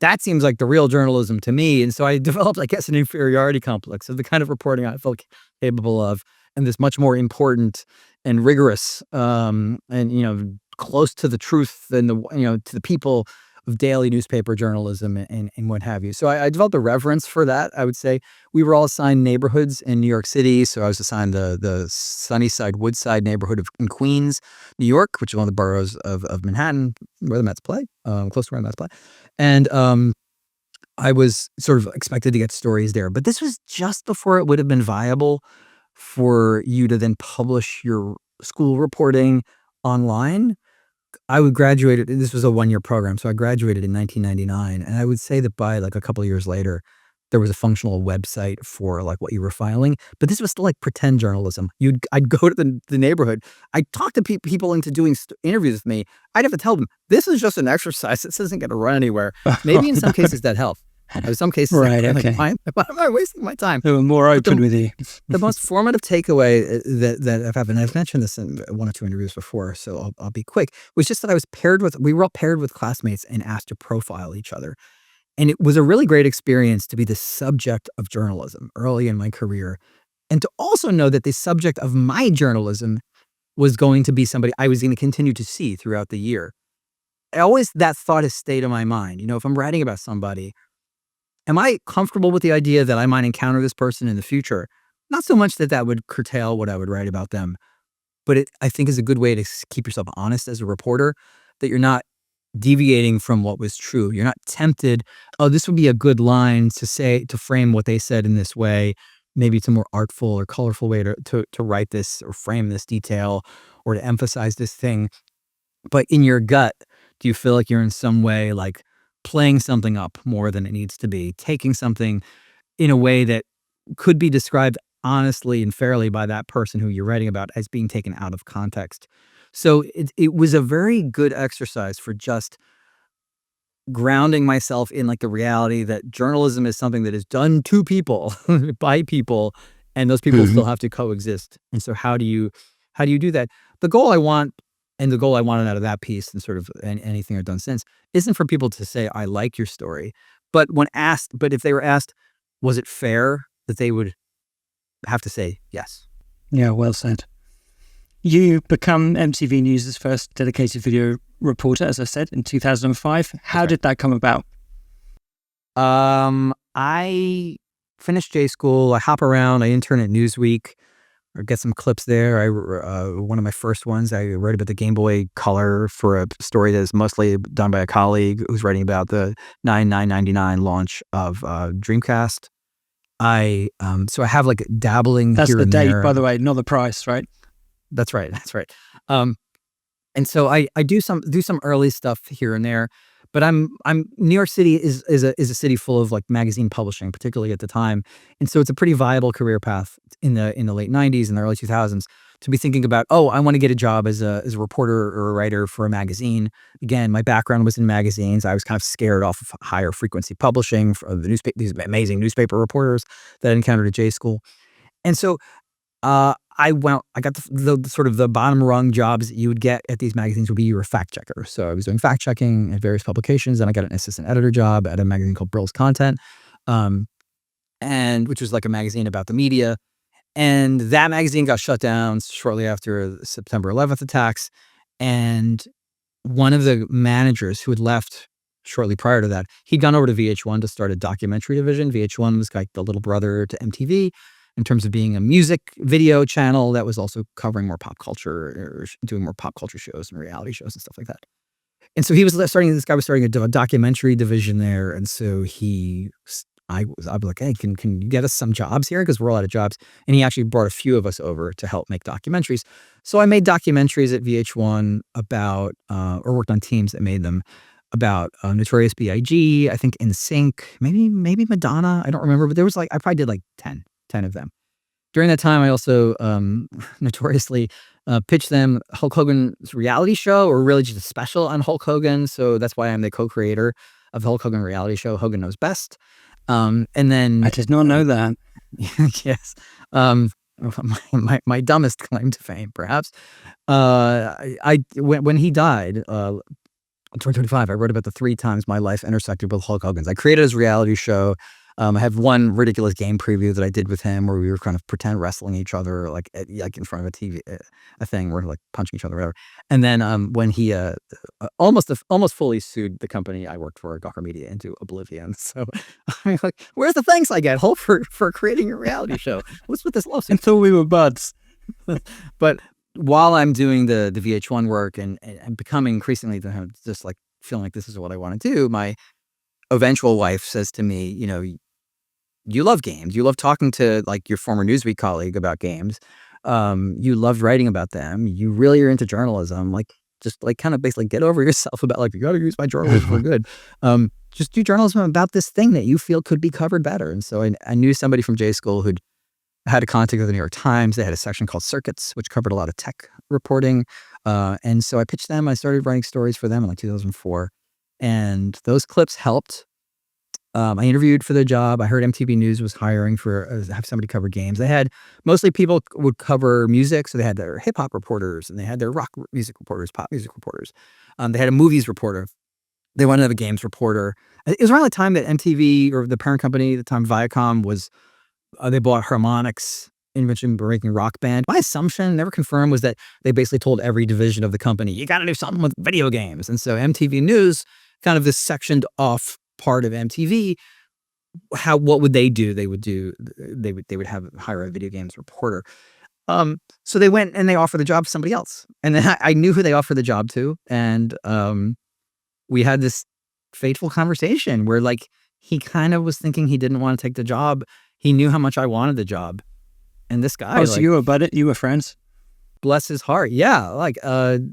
Speaker 2: that seems like the real journalism to me. And so I developed, I guess, an inferiority complex of the kind of reporting I felt capable of, and this much more important and rigorous and, close to the truth and to the people of daily newspaper journalism and what have you. So I developed a reverence for that. I would say we were all assigned neighborhoods in New York City. So I was assigned the Sunnyside, Woodside neighborhood in Queens, New York, which is one of the boroughs of Manhattan, where the Mets play, close to where the Mets play. And I was sort of expected to get stories there. But this was just before it would have been viable for you to then publish your school reporting online. I would graduate. This was a one-year program, so I graduated in 1999, and I would say that by a couple of years later, there was a functional website for what you were filing. But this was still pretend journalism. I'd go to the neighborhood. I'd talk to people into doing interviews with me. I'd have to tell them, this is just an exercise. This isn't going to run anywhere. Maybe in some cases that helped. In some cases,
Speaker 1: right, okay.
Speaker 2: Why am I wasting my time?
Speaker 1: They were more open with you.
Speaker 2: The most formative takeaway that I've had, and I've mentioned this in one or two interviews before, so I'll be quick, was just that we were all paired with classmates and asked to profile each other. And it was a really great experience to be the subject of journalism early in my career, and to also know that the subject of my journalism was going to be somebody I was going to continue to see throughout the year. That thought has stayed in my mind. If I'm writing about somebody, am I comfortable with the idea that I might encounter this person in the future? Not so much that would curtail what I would write about them, but it, I think, is a good way to keep yourself honest as a reporter, that you're not deviating from what was true. You're not tempted, this would be a good line to say, to frame what they said in this way. maybe it's a more artful or colorful way to write this or frame this detail or to emphasize this thing. But in your gut, do you feel like you're in some way like playing something up more than it needs to be, taking something in a way that could be described honestly and fairly by that person who you're writing about as being taken out of context? So it was a very good exercise for just grounding myself in like the reality that journalism is something that is done to people by people, and those people still have to coexist. And so how do you do that? The goal I want, and the goal I wanted out of that piece and sort of anything I've done since, isn't for people to say I like your story, but if they were asked, was it fair, that they would have to say yes.
Speaker 1: Yeah, well said. You become MTV News' first dedicated video reporter, as I said, in 2005. How did that come about?
Speaker 2: I finished J school. I hop around. I intern at Newsweek, or get some clips there. One of my first ones, I wrote about the Game Boy Color for a story that is mostly done by a colleague who's writing about the 9999 launch of Dreamcast. So I have like dabbling
Speaker 1: That's
Speaker 2: here
Speaker 1: the
Speaker 2: and
Speaker 1: date,
Speaker 2: there.
Speaker 1: by the way, not the price, right?
Speaker 2: That's right. And so I do some early stuff here and there, but New York City is a city full of like magazine publishing, particularly at the time, and so it's a pretty viable career path in the late '90s and the early 2000s to be thinking about, oh, I want to get a job as a reporter or a writer for a magazine. Again, my background was in magazines. I was kind of scared off of higher frequency publishing for these amazing newspaper reporters that I encountered at J school, and so I got the sort of the bottom rung jobs that you would get at these magazines would be you were a fact checker. So I was doing fact checking at various publications, and I got an assistant editor job at a magazine called Brill's Content, and which was like a magazine about the media. And that magazine got shut down shortly after the September 11th attacks. And one of the managers who had left shortly prior to that, he'd gone over to VH1 to start a documentary division. VH1 was like the little brother to MTV in terms of being a music video channel that was also covering more pop culture or doing more pop culture shows and reality shows and stuff like that. And so this guy was starting a documentary division there. And so I'd be like, hey, can you get us some jobs here? Because we're all out of jobs. And he actually brought a few of us over to help make documentaries. So I made documentaries at VH1 about, or worked on teams that made them about Notorious B.I.G., I think NSYNC, maybe Madonna. I don't remember, but there was I probably did like 10 of them. During that time, I also notoriously pitched them Hulk Hogan's reality show, or really just a special on Hulk Hogan. So that's why I'm the co-creator of the Hulk Hogan reality show, Hogan Knows Best. And then
Speaker 1: I did not know that.
Speaker 2: Yes. My dumbest claim to fame, perhaps. When he died, in 2025, I wrote about the 3 times my life intersected with Hulk Hogan's. I created his reality show. I have one ridiculous game preview that I did with him where we were kind of pretend wrestling each other, like in front of a TV, a thing where like punching each other, whatever. And then when he almost fully sued the company I worked for, Gawker Media, into oblivion. So I'm like, where's the thanks I get, Hulk, for creating a reality show? What's with this lawsuit?
Speaker 1: I thought we were buds.
Speaker 2: But while I'm doing the VH1 work and becoming increasingly just like feeling like this is what I want to do, my eventual wife says to me, you love games. You love talking to like your former Newsweek colleague about games. You loved writing about them. You really are into journalism. Like, just like kind of basically get over yourself about like, you got to use my journalism for good. Just do journalism about this thing that you feel could be covered better. And so I knew somebody from J school who'd had a contact with the New York Times. They had a section called Circuits, which covered a lot of tech reporting. And so I pitched them. I started writing stories for them in like 2004. And those clips helped. I interviewed for the job. I heard MTV News was hiring have somebody cover games. They had mostly people would cover music. So they had their hip hop reporters and they had their rock music reporters, pop music reporters. They had a movies reporter. They wanted to have a games reporter. It was around the time that MTV, or the parent company at the time, Viacom, was, they bought Harmonix, invention breaking Rock Band. My assumption, never confirmed, was that they basically told every division of the company, you got to do something with video games. And so MTV News, kind of this sectioned off part of MTV, what would they do? They would hire a video games reporter. So they went and they offered the job to somebody else. And then I knew who they offered the job to. And we had this fateful conversation where like he kind of was thinking he didn't want to take the job. He knew how much I wanted the job. And this guy,
Speaker 1: so you were friends?
Speaker 2: Bless his heart. Yeah. Like,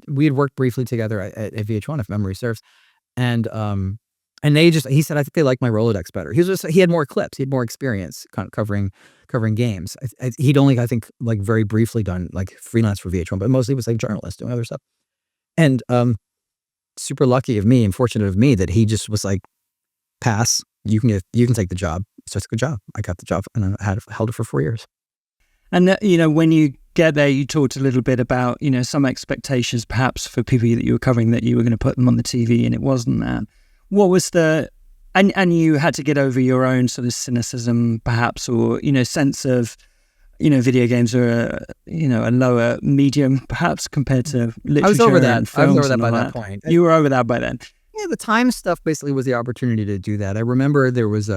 Speaker 2: we had worked briefly together at VH1, if memory serves. And he said, I think they liked my Rolodex better. He had more clips. He had more experience kind of covering games. He'd only, I think, like very briefly done like freelance for VH1, but mostly was like journalist doing other stuff. And, super lucky of me and fortunate of me that he just was like, pass, you can take the job. So it's a good job. I got the job and I held it for 4 years.
Speaker 1: And, when you get there, you talked a little bit about, some expectations perhaps for people that you were covering, that you were going to put them on the TV, and it wasn't that. What was and you had to get over your own sort of cynicism perhaps, or, sense of, video games are, a lower medium perhaps compared to literature.
Speaker 2: I was over that.
Speaker 1: I was over
Speaker 2: that by that point.
Speaker 1: You were over that by then.
Speaker 2: Yeah, the time stuff basically was the opportunity to do that. I remember there was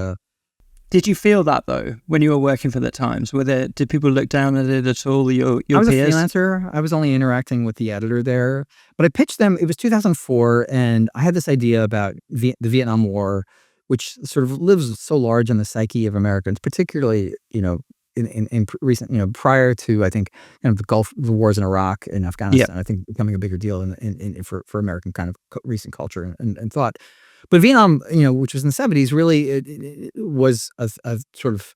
Speaker 1: Did you feel that though when you were working for the Times? Did people look down at it at all? Your
Speaker 2: I was
Speaker 1: peers?
Speaker 2: a freelancer. I was only interacting with the editor there, but I pitched them. It was 2004, and I had this idea about the Vietnam War, which sort of lives so large in the psyche of Americans, particularly in recent, prior to, I think, the wars in Iraq and Afghanistan. I think becoming a bigger deal for American kind of recent culture and thought. But Vietnam, which was in the 70s, really it was a sort of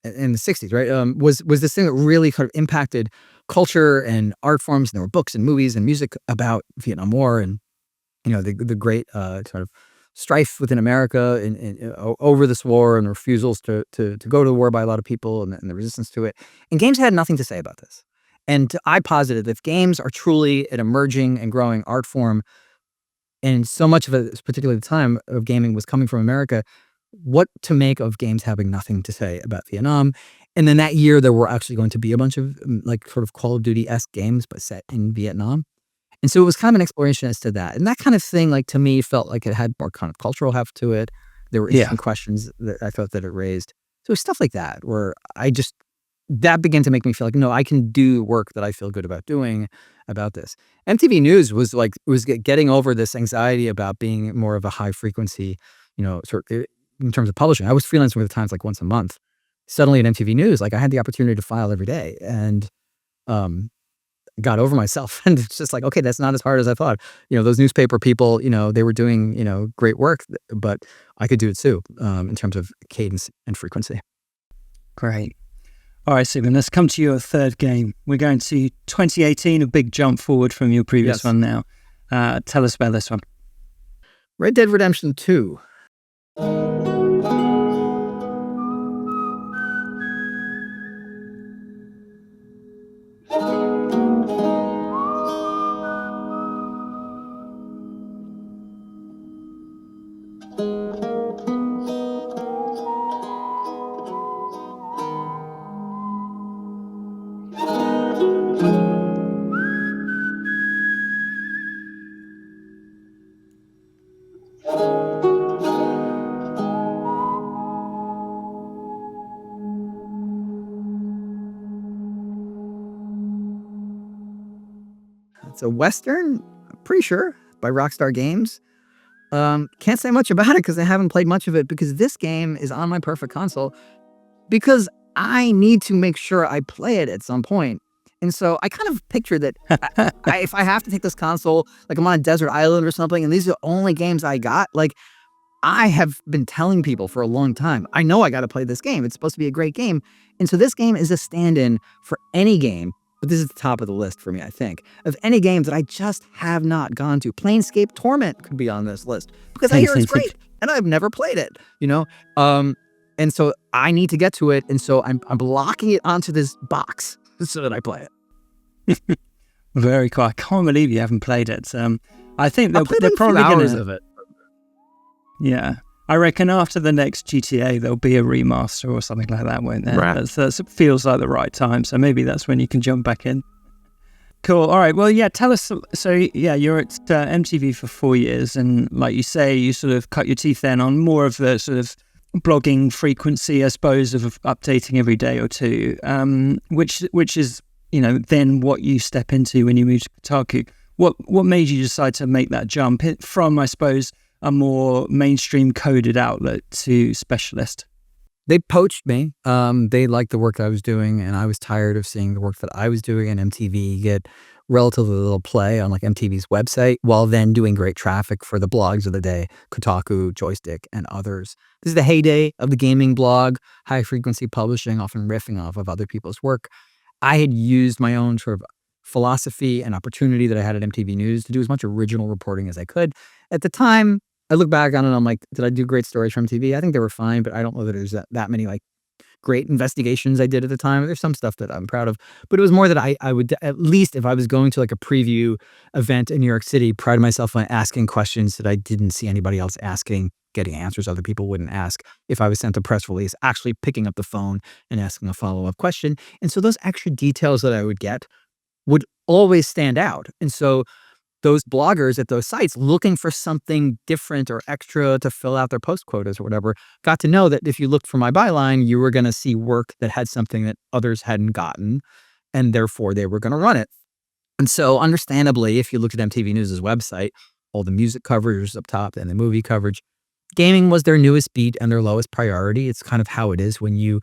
Speaker 2: in the 60s, right? Was this thing that really kind of impacted culture and art forms. And there were books and movies and music about Vietnam War and the great sort of strife within America over this war and refusals to go to the war by a lot of people and the resistance to it. And games had nothing to say about this. And I posited that if games are truly an emerging and growing art form, and so much of it, particularly the time of gaming, was coming from America, what to make of games having nothing to say about Vietnam? And then that year, there were actually going to be a bunch of like sort of Call of Duty-esque games, but set in Vietnam. And so it was kind of an exploration as to that. And that kind of thing, like, to me, felt like it had more kind of cultural heft to it. There were interesting questions that I thought that it raised. So it was stuff like that, where that began to make me feel like, no, I can do work that I feel good about doing about this. MTV News was getting over this anxiety about being more of a high frequency, sort of in terms of publishing. I was freelancing with the Times like once a month. Suddenly at MTV News, like I had the opportunity to file every day, and got over myself. And it's just like, okay, that's not as hard as I thought. Those newspaper people, they were doing, great work, but I could do it too, in terms of cadence and frequency.
Speaker 1: Great. All right, Stephen, let's come to your third game. We're going to 2018, a big jump forward from your previous one now. Tell us about this one.
Speaker 2: Red Dead Redemption 2. It's a Western, I'm pretty sure, by Rockstar Games. Can't say much about it because I haven't played much of it, because this game is on my perfect console because I need to make sure I play it at some point. And so I kind of picture that if I have to take this console, like I'm on a desert island or something, and these are the only games I got, like I have been telling people for a long time, I know I got to play this game. It's supposed to be a great game. And so this game is a stand-in for any game. But this is the top of the list for me, I think, of any games that I just have not gone to. Planescape Torment could be on this list because I hear it's great and I've never played it, and so I need to get to it. And so I'm blocking it onto this box so that I play it.
Speaker 1: Very cool. I can't believe you haven't played it. I think they're probably
Speaker 2: hours of it.
Speaker 1: Yeah. I reckon after the next GTA, there'll be a remaster or something like that, won't there?
Speaker 2: Right.
Speaker 1: That feels like the right time. So maybe that's when you can jump back in. Cool. All right. Well, yeah, tell us. So, yeah, you're at MTV for 4 years. And like you say, you sort of cut your teeth then on more of the sort of blogging frequency, I suppose, of updating every day or two, which is, then what you step into when you move to Kotaku. What made you decide to make that jump from, I suppose, a more mainstream coded outlet to specialist?
Speaker 2: They poached me. They liked the work that I was doing, and I was tired of seeing the work that I was doing in MTV get relatively little play on like MTV's website, while then doing great traffic for the blogs of the day, Kotaku, Joystick, and others. This is the heyday of the gaming blog, high frequency publishing, often riffing off of other people's work. I had used my own sort of philosophy and opportunity that I had at MTV News to do as much original reporting as I could. At the time, I look back on it and I'm like, did I do great stories from TV? I think they were fine, but I don't know that there's that many like great investigations I did at the time. There's some stuff that I'm proud of, but it was more that I would, at least if I was going to like a preview event in New York City, pride myself on asking questions that I didn't see anybody else asking, getting answers other people wouldn't ask. If I was sent a press release, actually picking up the phone and asking a follow-up question. And so those extra details that I would get would always stand out. And so those bloggers at those sites looking for something different or extra to fill out their post quotas or whatever, got to know that if you looked for my byline, you were going to see work that had something that others hadn't gotten, and therefore they were going to run it. And so understandably, if you looked at MTV News' website, all the music coverage was up top and the movie coverage, gaming was their newest beat and their lowest priority. It's kind of how it is when you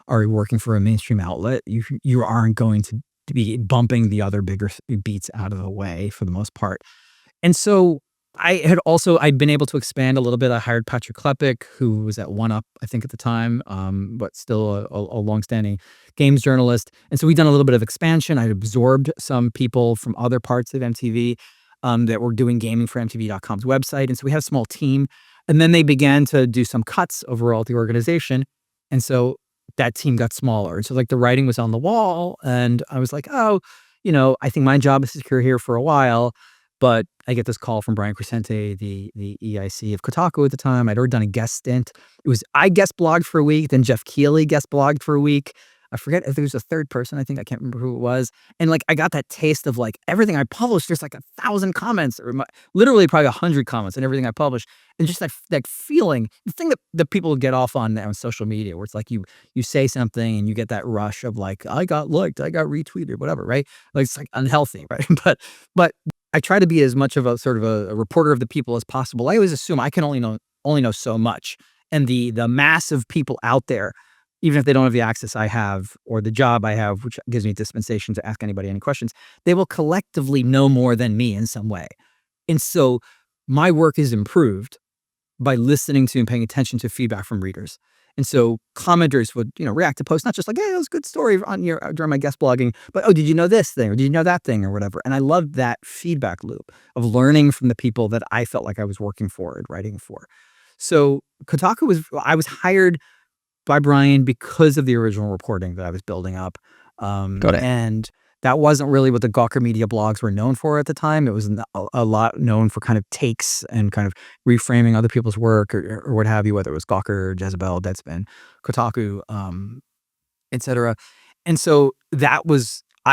Speaker 2: are working for a mainstream outlet. You aren't going to be bumping the other bigger beats out of the way for the most part. And so I'd been able to expand a little bit. I hired Patrick Klepek, who was at One Up, I think at the time, but still a longstanding games journalist. And so we've done a little bit of expansion. I'd absorbed some people from other parts of MTV that were doing gaming for MTV.com's website. And so we had a small team. And then they began to do some cuts overall at the organization. And so that team got smaller. And so like the writing was on the wall, and I was like, oh, I think my job is secure here for a while. But I get this call from Brian Crescente, the EIC of Kotaku at the time. I'd already done a guest stint. I guest blogged for a week, then Jeff Keighley guest blogged for a week. I forget if there was a third person. I think I can't remember who it was. And like, I got that taste of like everything I published, there's like 1,000 comments or literally probably 100 comments on everything I published. And just that feeling, the thing that people get off on social media, where it's like you say something and you get that rush of like, I got liked, I got retweeted, whatever, right? Like it's like unhealthy, right? But I try to be as much of a sort of a reporter of the people as possible. I always assume I can only know so much. And the mass of people out there, even if they don't have the access I have or the job I have, which gives me dispensation to ask anybody any questions, they will collectively know more than me in some way. And so my work is improved by listening to and paying attention to feedback from readers. And so commenters would, react to posts, not just like, hey, that was a good story during my guest blogging, but, oh, did you know this thing? Or did you know that thing or whatever? And I loved that feedback loop of learning from the people that I felt like I was working for and writing for. So Kotaku I was hired by Brian because of the original reporting that I was building up.
Speaker 1: Got it.
Speaker 2: And that wasn't really what the Gawker Media blogs were known for at the time. It was a lot known for kind of takes and kind of reframing other people's work or what have you, whether it was Gawker, Jezebel, Deadspin, Kotaku, etc. And so I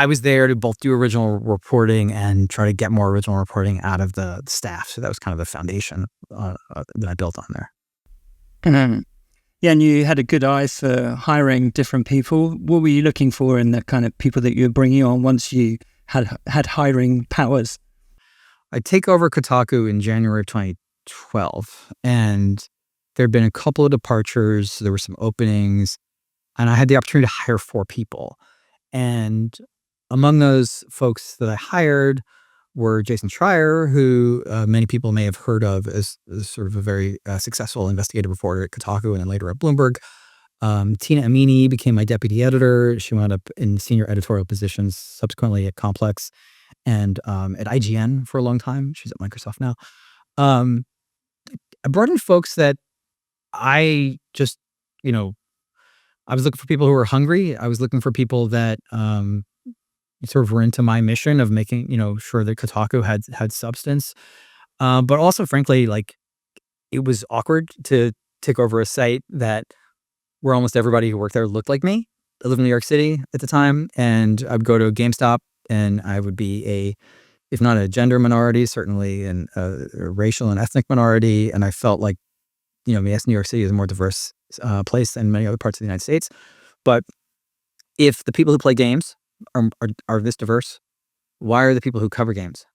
Speaker 2: was there to both do original reporting and try to get more original reporting out of the staff. So that was kind of the foundation that I built on there.
Speaker 1: Mm-hmm. Yeah, and you had a good eye for hiring different people. What were you looking for in the kind of people that you were bringing on once you had hiring powers?
Speaker 2: I take over Kotaku in January of 2012, and there had been a couple of departures. There were some openings, and I had the opportunity to hire 4 people. And among those folks that I hired were Jason Schreier, who many people may have heard of as sort of a very successful investigative reporter at Kotaku and then later at Bloomberg. Tina Amini became my deputy editor. She wound up in senior editorial positions subsequently at Complex and at IGN for a long time. She's at Microsoft now. I brought in folks that I just, I was looking for people who were hungry. I was looking for people that sort of were into my mission of making, sure that Kotaku had substance. But also, frankly, like it was awkward to take over a site where almost everybody who worked there looked like me. I lived in New York City at the time, and I would go to a GameStop and I would be if not a gender minority, certainly a racial and ethnic minority. And I felt like, yes, New York City is a more diverse place than many other parts of the United States. But if the people who play games are this diverse, why are the people who cover games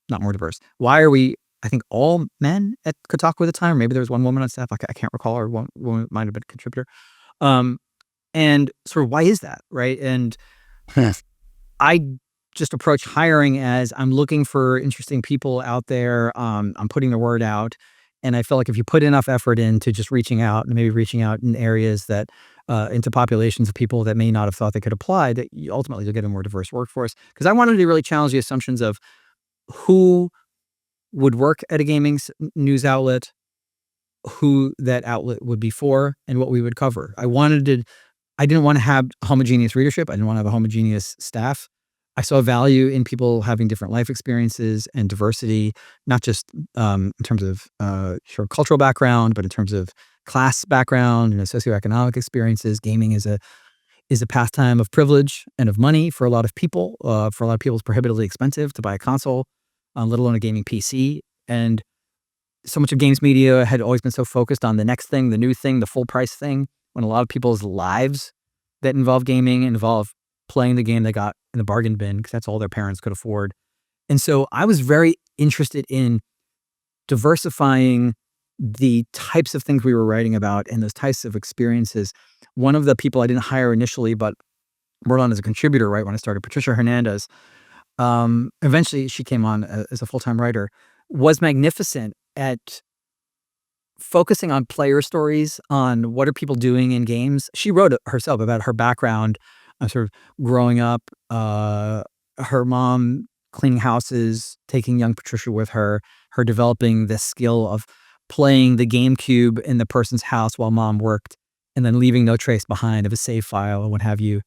Speaker 2: not more diverse? Why are we I think, all men at Kotaku at the time. Maybe there was one woman on staff. I can't recall, or one woman might have been a contributor. And sort of, why is that, right? And I just approach hiring as, I'm looking for interesting people out there. I'm putting the word out. And I felt like if you put enough effort into just reaching out, and maybe reaching out in areas that, into populations of people that may not have thought they could apply, that ultimately you'll get a more diverse workforce. Because I wanted to really challenge the assumptions of who would work at a gaming news outlet, who that outlet would be for, and what we would cover. I didn't want to have homogeneous readership. I didn't want to have a homogeneous staff. I saw value in people having different life experiences and diversity, not just in terms of sort of cultural background, but in terms of class background and socioeconomic experiences. Gaming is a pastime of privilege and of money for a lot of people. For a lot of people, it's prohibitively expensive to buy a console, let alone a gaming PC. And so much of games media had always been so focused on the next thing, the new thing, the full price thing, when a lot of people's lives that involve gaming involve playing the game they got in the bargain bin because that's all their parents could afford. And so I was very interested in diversifying the types of things we were writing about and those types of experiences. One of the people I didn't hire initially, but brought on as a contributor right when I started, Patricia Hernandez, eventually she came on as a full-time writer, was magnificent at focusing on player stories, on what are people doing in games. She wrote herself about her background, sort of growing up, her mom cleaning houses, taking young Patricia with her developing this skill of playing the GameCube in the person's house while mom worked, and then leaving no trace behind of a save file and what have you.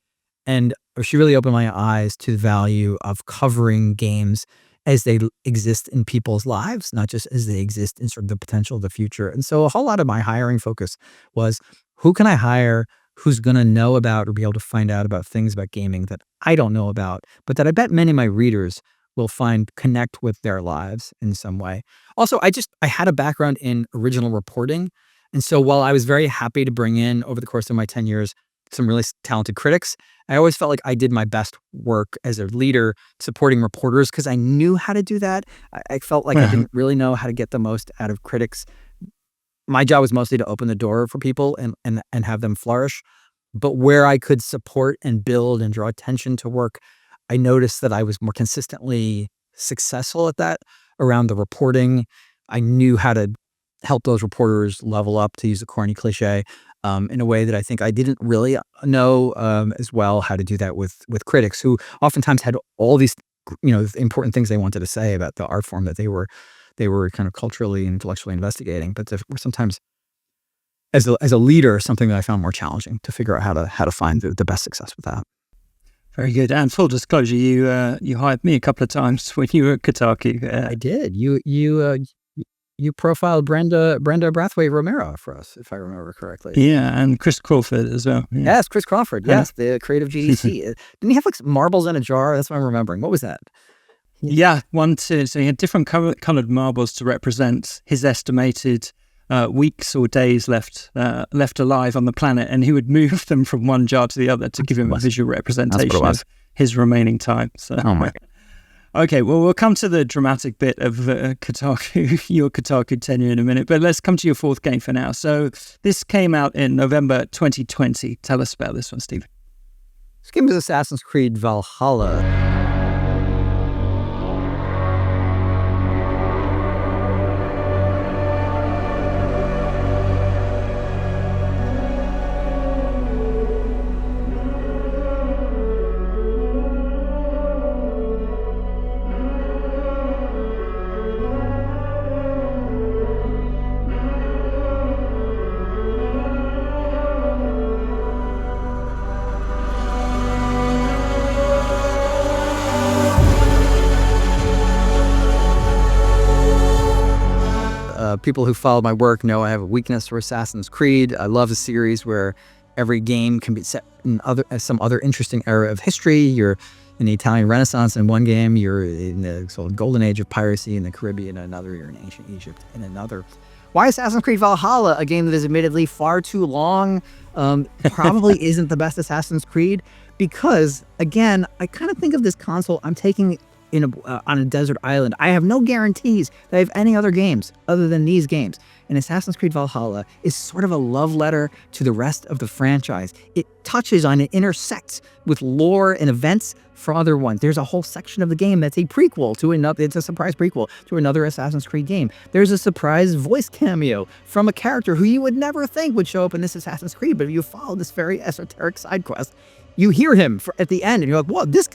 Speaker 2: And she really opened my eyes to the value of covering games as they exist in people's lives, not just as they exist in sort of the potential of the future. And so a whole lot of my hiring focus was, who can I hire who's going to know about or be able to find out about things about gaming that I don't know about, but that I bet many of my readers will connect with their lives in some way. Also, I had a background in original reporting. And so while I was very happy to bring in, over the course of my 10 years, some really talented critics, I always felt like I did my best work as a leader supporting reporters because I knew how to do that. I felt like I didn't really know how to get the most out of critics. My job was mostly to open the door for people and have them flourish. But where I could support and build and draw attention to work, I noticed that I was more consistently successful at that around the reporting. I knew how to help those reporters level up, to use a corny cliche, in a way that I think I didn't really know as well how to do that with critics, who oftentimes had all these important things they wanted to say about the art form that they were kind of culturally and intellectually investigating, but were sometimes, as a leader, something that I found more challenging to figure out how to find the best success with that.
Speaker 1: Very good. And full disclosure, you hired me a couple of times when you were at Kotaku.
Speaker 2: I did. You profiled Brenda Brathwaite Romero for us, if I remember correctly.
Speaker 1: Yeah, and Chris Crawford as well. Yeah.
Speaker 2: Yes, Chris Crawford. Yes, the creative GDC. Didn't he have like marbles in a jar? That's what I'm remembering. What was that?
Speaker 1: Yeah, so he had different coloured marbles to represent his estimated weeks or days left alive on the planet, and he would move them from one jar to the other to give him a visual representation of his remaining time. So.
Speaker 2: Oh my.
Speaker 1: Okay, well, we'll come to the dramatic bit of Kotaku, your Kotaku tenure in a minute, but let's come to your fourth game for now. So this came out in November 2020. Tell us about this one, Stephen.
Speaker 2: This game is Assassin's Creed Valhalla. People who follow my work know I have a weakness for Assassin's Creed. I love a series where every game can be set in some other interesting era of history. You're in the Italian Renaissance in one game, you're in the sort of golden age of piracy in the Caribbean in another, you're in ancient Egypt in another. Why Assassin's Creed Valhalla, a game that is admittedly far too long, probably isn't the best Assassin's Creed? Because, again, I kind of think of this console, I'm taking on a desert island. I have no guarantees that I have any other games other than these games. And Assassin's Creed Valhalla is sort of a love letter to the rest of the franchise. It touches on, it intersects with lore and events for other ones. There's a whole section of the game that's a prequel to another. It's a surprise prequel to another Assassin's Creed game. There's a surprise voice cameo from a character who you would never think would show up in this Assassin's Creed, but if you follow this very esoteric side quest, you hear him at the end, and you're like, "Whoa, this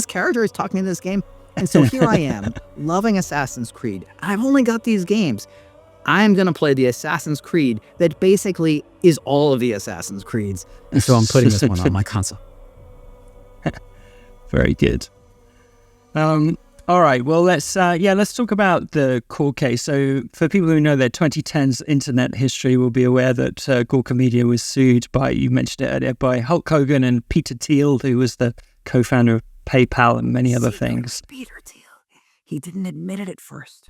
Speaker 2: character is talking in this game." And so here I am, loving Assassin's Creed. I've only got these games. I'm going to play the Assassin's Creed that basically is all of the Assassin's Creeds. And so I'm putting this one on my console.
Speaker 1: Very good. All right. Well, let's talk about the court case. So for people who know their 2010s internet history will be aware that Gawker Media was sued by, you mentioned it earlier, by Hulk Hogan and Peter Thiel, who was the co-founder of PayPal and many other things.
Speaker 2: Peter Thiel. He didn't admit it at first.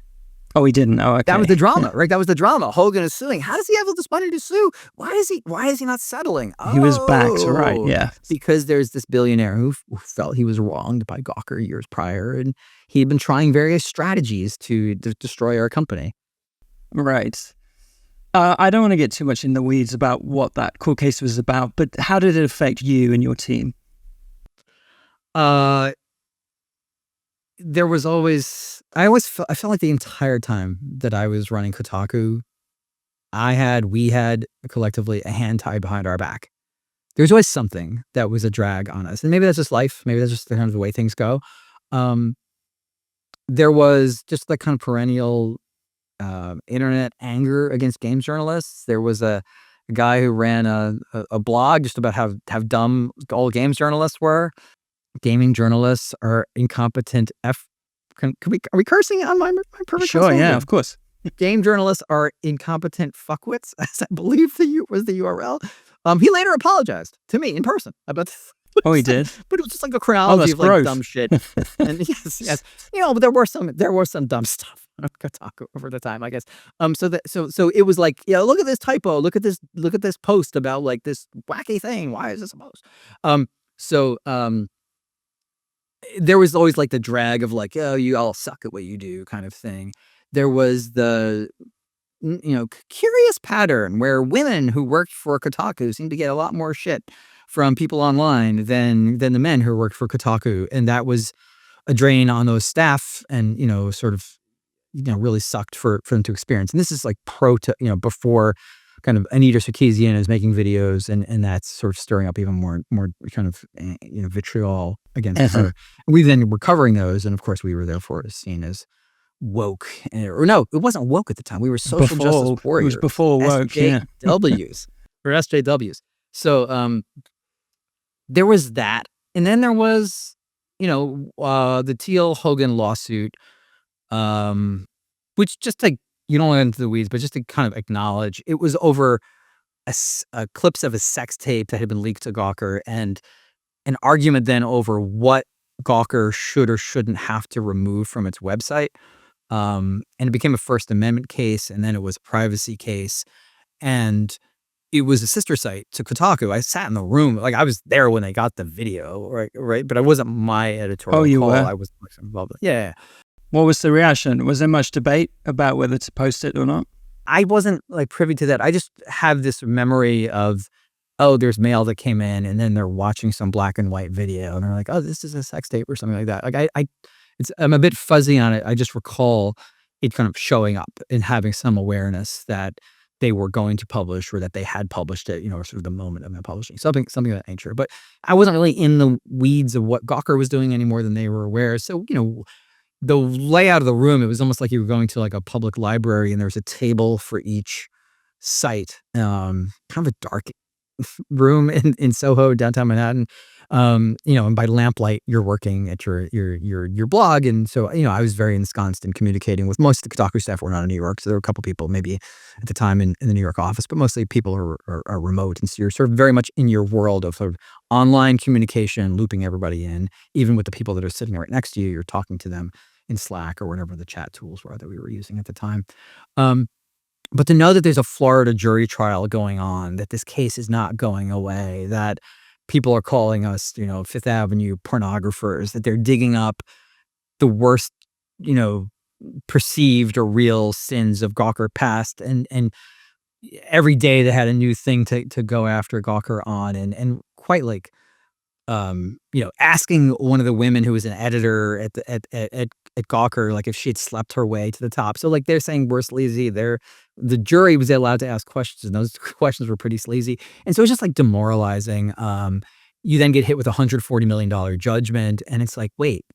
Speaker 1: Oh, he didn't. Oh, okay.
Speaker 2: That was the drama, right? That was the drama. Hogan is suing. How does he have all this money to sue? Why is he not settling?
Speaker 1: He was backed, right? Yeah.
Speaker 2: Because there's this billionaire who felt he was wronged by Gawker years prior, and he had been trying various strategies to destroy our company.
Speaker 1: Right. I don't want to get too much in the weeds about what that court case was about, but how did it affect you and your team?
Speaker 2: There was always, I felt like the entire time that I was running Kotaku, we had collectively a hand tied behind our back. There's always something that was a drag on us. And maybe that's just life. Maybe that's just kind of the way things go. There was just the kind of perennial internet anger against games journalists. There was a guy who ran a blog just about how dumb all games journalists were. Gaming journalists are incompetent. Are we cursing on my perfect?
Speaker 1: Sure, yeah, of course.
Speaker 2: Game journalists are incompetent fuckwits, as I believe was the URL. He later apologized to me in person about this.
Speaker 1: Oh, he did?
Speaker 2: But it was just like a chronology of like dumb shit. And yes. But there was some dumb stuff on Kotaku over the time, I guess. So it was like, look at this typo, look at this post about like this wacky thing. Why is this a post? There was always like the drag of like, oh, you all suck at what you do kind of thing. There was the, curious pattern where women who worked for Kotaku seemed to get a lot more shit from people online than the men who worked for Kotaku. And that was a drain on those staff and, really sucked for them to experience. And this is like before kind of Anita Sarkeesian is making videos and that's sort of stirring up even more kind of, vitriol against her. And we then were covering those. And of course we were therefore seen as woke, or no, it wasn't woke at the time. We were social justice warriors.
Speaker 1: It was before woke,
Speaker 2: SJWs or SJWs. So there was that. And then there was, the Thiel Hogan lawsuit, which just like, you don't want to get into the weeds, but just to kind of acknowledge, it was over a clips of a sex tape that had been leaked to Gawker and an argument then over what Gawker should or shouldn't have to remove from its website. And it became a First Amendment case, and then it was a privacy case. And it was a sister site to Kotaku. I sat in the room, like I was there when they got the video, right? But I wasn't my editorial
Speaker 1: call.
Speaker 2: Were?
Speaker 1: I
Speaker 2: was involved. Yeah.
Speaker 1: What was the reaction? Was there much debate about whether to post it or not?
Speaker 2: I wasn't like privy to that. I just have this memory of, there's mail that came in, and then they're watching some black and white video, and they're like, oh, this is a sex tape or something like that. Like I'm a bit fuzzy on it. I just recall it kind of showing up and having some awareness that they were going to publish or that they had published it, sort of the moment of that publishing, something of that nature. But I wasn't really in the weeds of what Gawker was doing any more than they were aware. So, the layout of the room, it was almost like you were going to like a public library and there was a table for each site. Kind of a dark room in Soho, downtown Manhattan. And by lamplight, you're working at your blog. And so, I was very ensconced in communicating with most of the Kotaku staff were not in New York. So there were a couple people maybe at the time in the New York office, but mostly people are remote. And so you're sort of very much in your world of sort of online communication, looping everybody in, even with the people that are sitting right next to you, you're talking to them in Slack or whatever the chat tools were that we were using at the time. But to know that there's a Florida jury trial going on, that this case is not going away, that people are calling us, Fifth Avenue pornographers, that they're digging up the worst, perceived or real sins of Gawker past, and every day they had a new thing to go after Gawker on, and quite like asking one of the women who was an editor at Gawker, like if she had slept her way to the top. So like they're saying we're sleazy. The jury was allowed to ask questions, and those questions were pretty sleazy. And so it's just like demoralizing. You then get hit with $140 million judgment, and it's like, wait,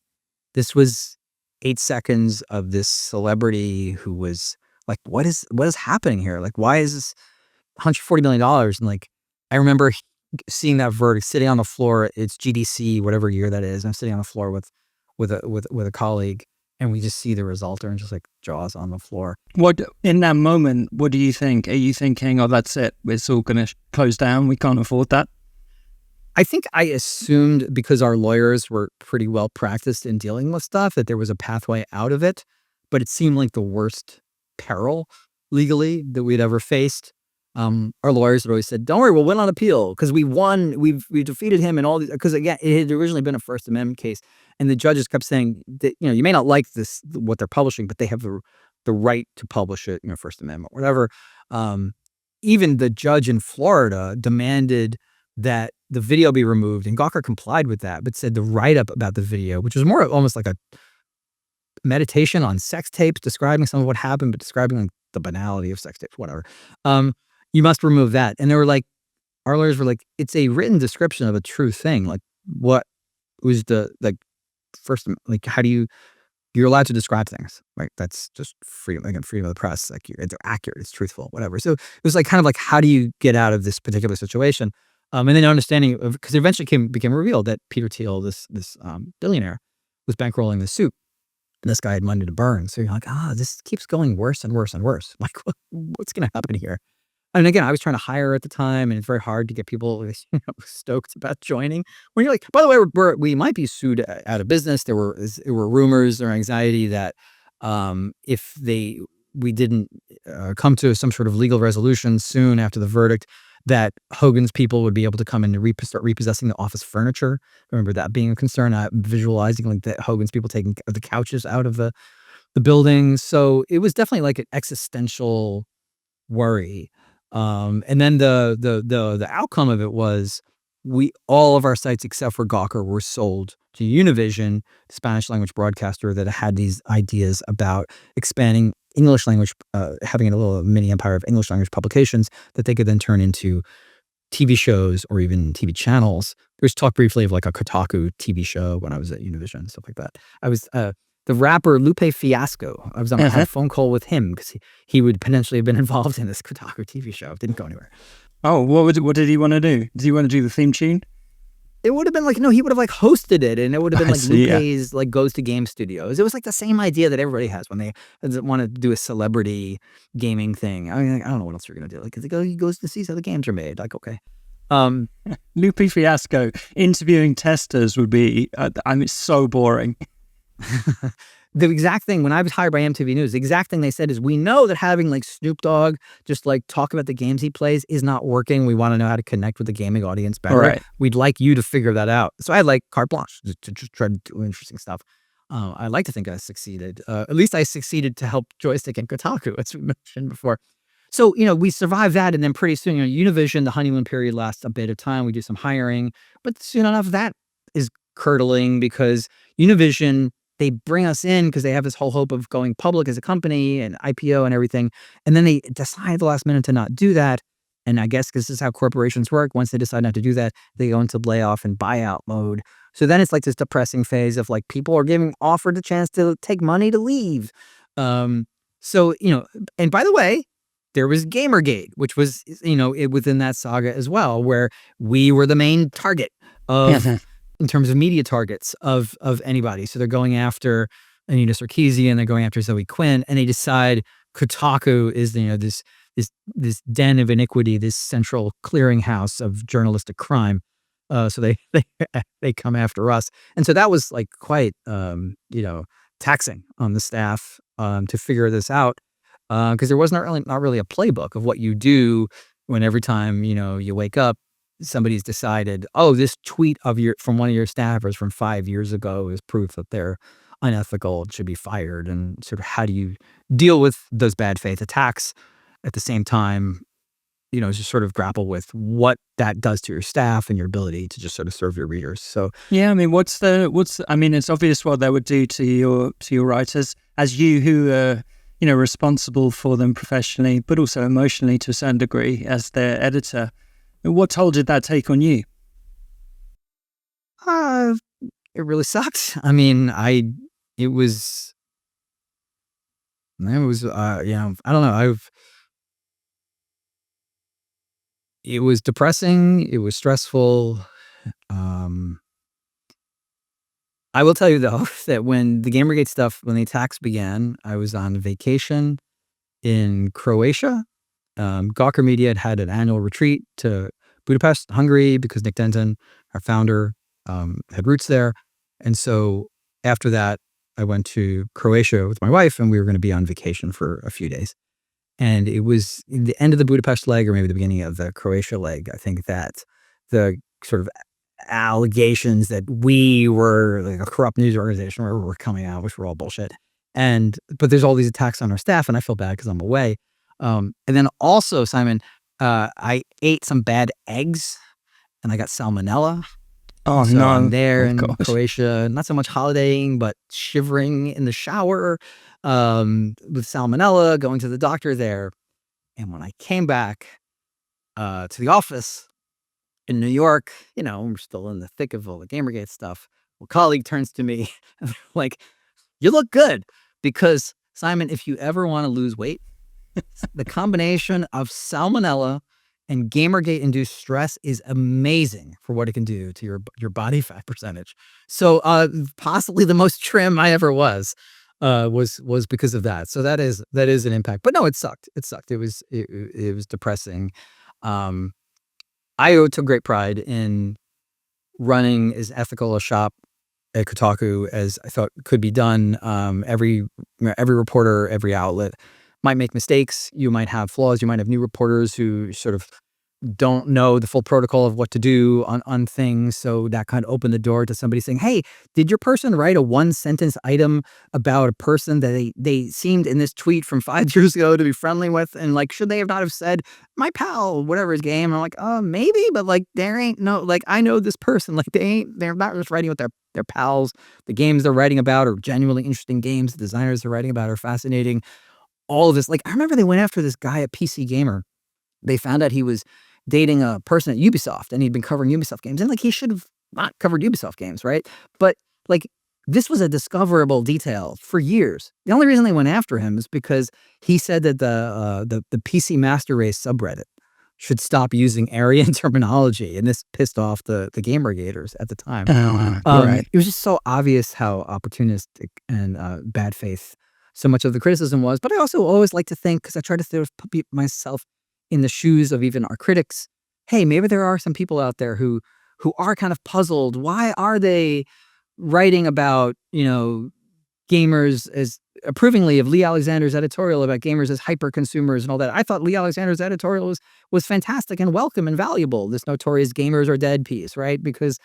Speaker 2: this was 8 seconds of this celebrity who was like, what is happening here? Like, why is this $140 million? And like, I remember seeing that verdict, sitting on the floor. It's GDC, whatever year that is. I'm sitting on the floor with a colleague, and we just see the result, and just like jaws on the floor.
Speaker 1: What in that moment? What do you think? Are you thinking, "Oh, that's it. It's all going to close down. We can't afford that"?
Speaker 2: I think I assumed, because our lawyers were pretty well practiced in dealing with stuff, that there was a pathway out of it, but it seemed like the worst peril legally that we'd ever faced. Our lawyers had always said, "Don't worry, we'll win on appeal because we won. We defeated him and all these." Because again, it had originally been a First Amendment case, and the judges kept saying that you may not like this what they're publishing, but they have the right to publish it. First Amendment, whatever. Even the judge in Florida demanded that the video be removed, and Gawker complied with that, but said the write-up about the video, which was more almost like a meditation on sex tapes, describing some of what happened, but describing like the banality of sex tapes, whatever. You must remove that. And they were like, our lawyers were like, it's a written description of a true thing. Like, what was the first, like, how do you're allowed to describe things, right? That's just freedom, again, freedom of the press. Like, it's accurate, it's truthful, whatever. So it was like kind of like, how do you get out of this particular situation? And then understanding, because it eventually became revealed that Peter Thiel, this billionaire, was bankrolling the suit. And this guy had money to burn. So you're like, this keeps going worse and worse and worse. Like, what's going to happen here? And again, I was trying to hire at the time, and it's very hard to get people stoked about joining. When you're like, by the way, we might be sued out of business. There were rumors or anxiety that if we didn't come to some sort of legal resolution soon after the verdict, that Hogan's people would be able to come in and start repossessing the office furniture. I remember that being a concern. Visualizing like that Hogan's people taking the couches out of the buildings. So it was definitely like an existential worry. And then the outcome of it was all of our sites except for Gawker were sold to Univision, the Spanish language broadcaster that had these ideas about expanding English language, having a little mini empire of English language publications that they could then turn into TV shows or even TV channels. There was talk briefly of like a Kotaku TV show when I was at Univision, stuff like that. I was the rapper Lupe Fiasco. I was on a phone call with him because he would potentially have been involved in this Kotaku TV show. It didn't go anywhere.
Speaker 1: Oh, what did he want to do? Did he want to do the theme tune?
Speaker 2: It would have been like, no, he would have like hosted it, and it would have been like Lupe's like goes to game studios. It was like the same idea that everybody has when they want to do a celebrity gaming thing. I mean, I don't know what else you're gonna do. Like, he goes to see how the games are made. Like, okay.
Speaker 1: Lupe Fiasco interviewing testers would be, it's so boring.
Speaker 2: The exact thing, when I was hired by MTV News, the exact thing they said is, we know that having like Snoop Dogg just like talk about the games he plays is not working. We want to know how to connect with the gaming audience better.
Speaker 1: Right.
Speaker 2: We'd like you to figure that out. So I had like carte blanche to just try to do interesting stuff. I like to think I succeeded. At least I succeeded to help Joystick and Kotaku, as we mentioned before. So, we survived that. And then pretty soon, Univision, the honeymoon period lasts a bit of time. We do some hiring. But soon enough, that is curdling because Univision, they bring us in because they have this whole hope of going public as a company and IPO and everything. And then they decide at the last minute to not do that. And I guess because this is how corporations work, once they decide not to do that, they go into layoff and buyout mode. So then it's like this depressing phase of like people are offered the chance to take money to leave. So, and by the way, there was Gamergate, which was, within that saga as well, where we were the main target of... in terms of media targets of anybody. So they're going after Anita Sarkeesian, they're going after Zoe Quinn, and they decide Kotaku is, this den of iniquity, this central clearinghouse of journalistic crime. So they come after us. And so that was like quite, taxing on the staff to figure this out. Because there was not really a playbook of what you do when every time, you wake up, somebody's decided, this tweet from one of your staffers from 5 years ago is proof that they're unethical and should be fired, and sort of how do you deal with those bad faith attacks at the same time, just sort of grapple with what that does to your staff and your ability to just sort of serve your readers. So
Speaker 1: yeah, I mean, I mean, it's obvious what that would do to your writers, as you who are, responsible for them professionally, but also emotionally to a certain degree as their editor. What toll did that take on you?
Speaker 2: It really sucked. I mean, it was, I don't know. It was depressing. It was stressful. I will tell you though that when the Gamergate stuff, when the attacks began, I was on vacation in Croatia. Gawker Media had an annual retreat to Budapest, Hungary, because Nick Denton, our founder, had roots there. And so after that, I went to Croatia with my wife, and we were going to be on vacation for a few days. And it was the end of the Budapest leg, or maybe the beginning of the Croatia leg, I think, that the sort of allegations that we were like a corrupt news organization were coming out, which were all bullshit. But there's all these attacks on our staff, and I feel bad because I'm away. And then also, Simon, I ate some bad eggs, and I got salmonella.
Speaker 1: Oh,
Speaker 2: so
Speaker 1: no.
Speaker 2: I'm there in Croatia, not so much holidaying, but shivering in the shower with salmonella, going to the doctor there. And when I came back to the office in New York, we're still in the thick of all the Gamergate stuff. A colleague turns to me and like, you look good, because Simon, if you ever want to lose weight, the combination of salmonella and Gamergate-induced stress is amazing for what it can do to your body fat percentage. So possibly the most trim I ever was because of that. So that is an impact. But no, it sucked. It was depressing. I took great pride in running as ethical a shop at Kotaku as I thought could be done. Every reporter, every outlet might make mistakes. You might have flaws. You might have new reporters who sort of don't know the full protocol of what to do on things. So that kind of opened the door to somebody saying, hey, did your person write a 1-sentence item about a person that they seemed in this tweet from 5 years ago to be friendly with? And like, should they have not have said, my pal, whatever his game? And I'm like, maybe, but like, there ain't no, like, I know this person. Like, they're not just writing with their pals. The games they're writing about are genuinely interesting games. The designers they're writing about are fascinating. All of this, like, I remember they went after this guy at PC Gamer. They found out he was dating a person at Ubisoft, and he'd been covering Ubisoft games, and like, he should have not covered Ubisoft games, right? But like, this was a discoverable detail for years. The only reason they went after him is because he said that the PC Master Race subreddit should stop using Aryan terminology, and this pissed off the Gamergaters at the time.
Speaker 1: Right.
Speaker 2: It was just so obvious how opportunistic and bad faith so much of the criticism was. But I also always like to think, because I try to sort of put myself in the shoes of even our critics, hey, maybe there are some people out there who are kind of puzzled. Why are they writing about, gamers as approvingly of Lee Alexander's editorial about gamers as hyper consumers and all that? I thought Lee Alexander's editorial was fantastic and welcome and valuable. This notorious gamers are dead piece, right? Because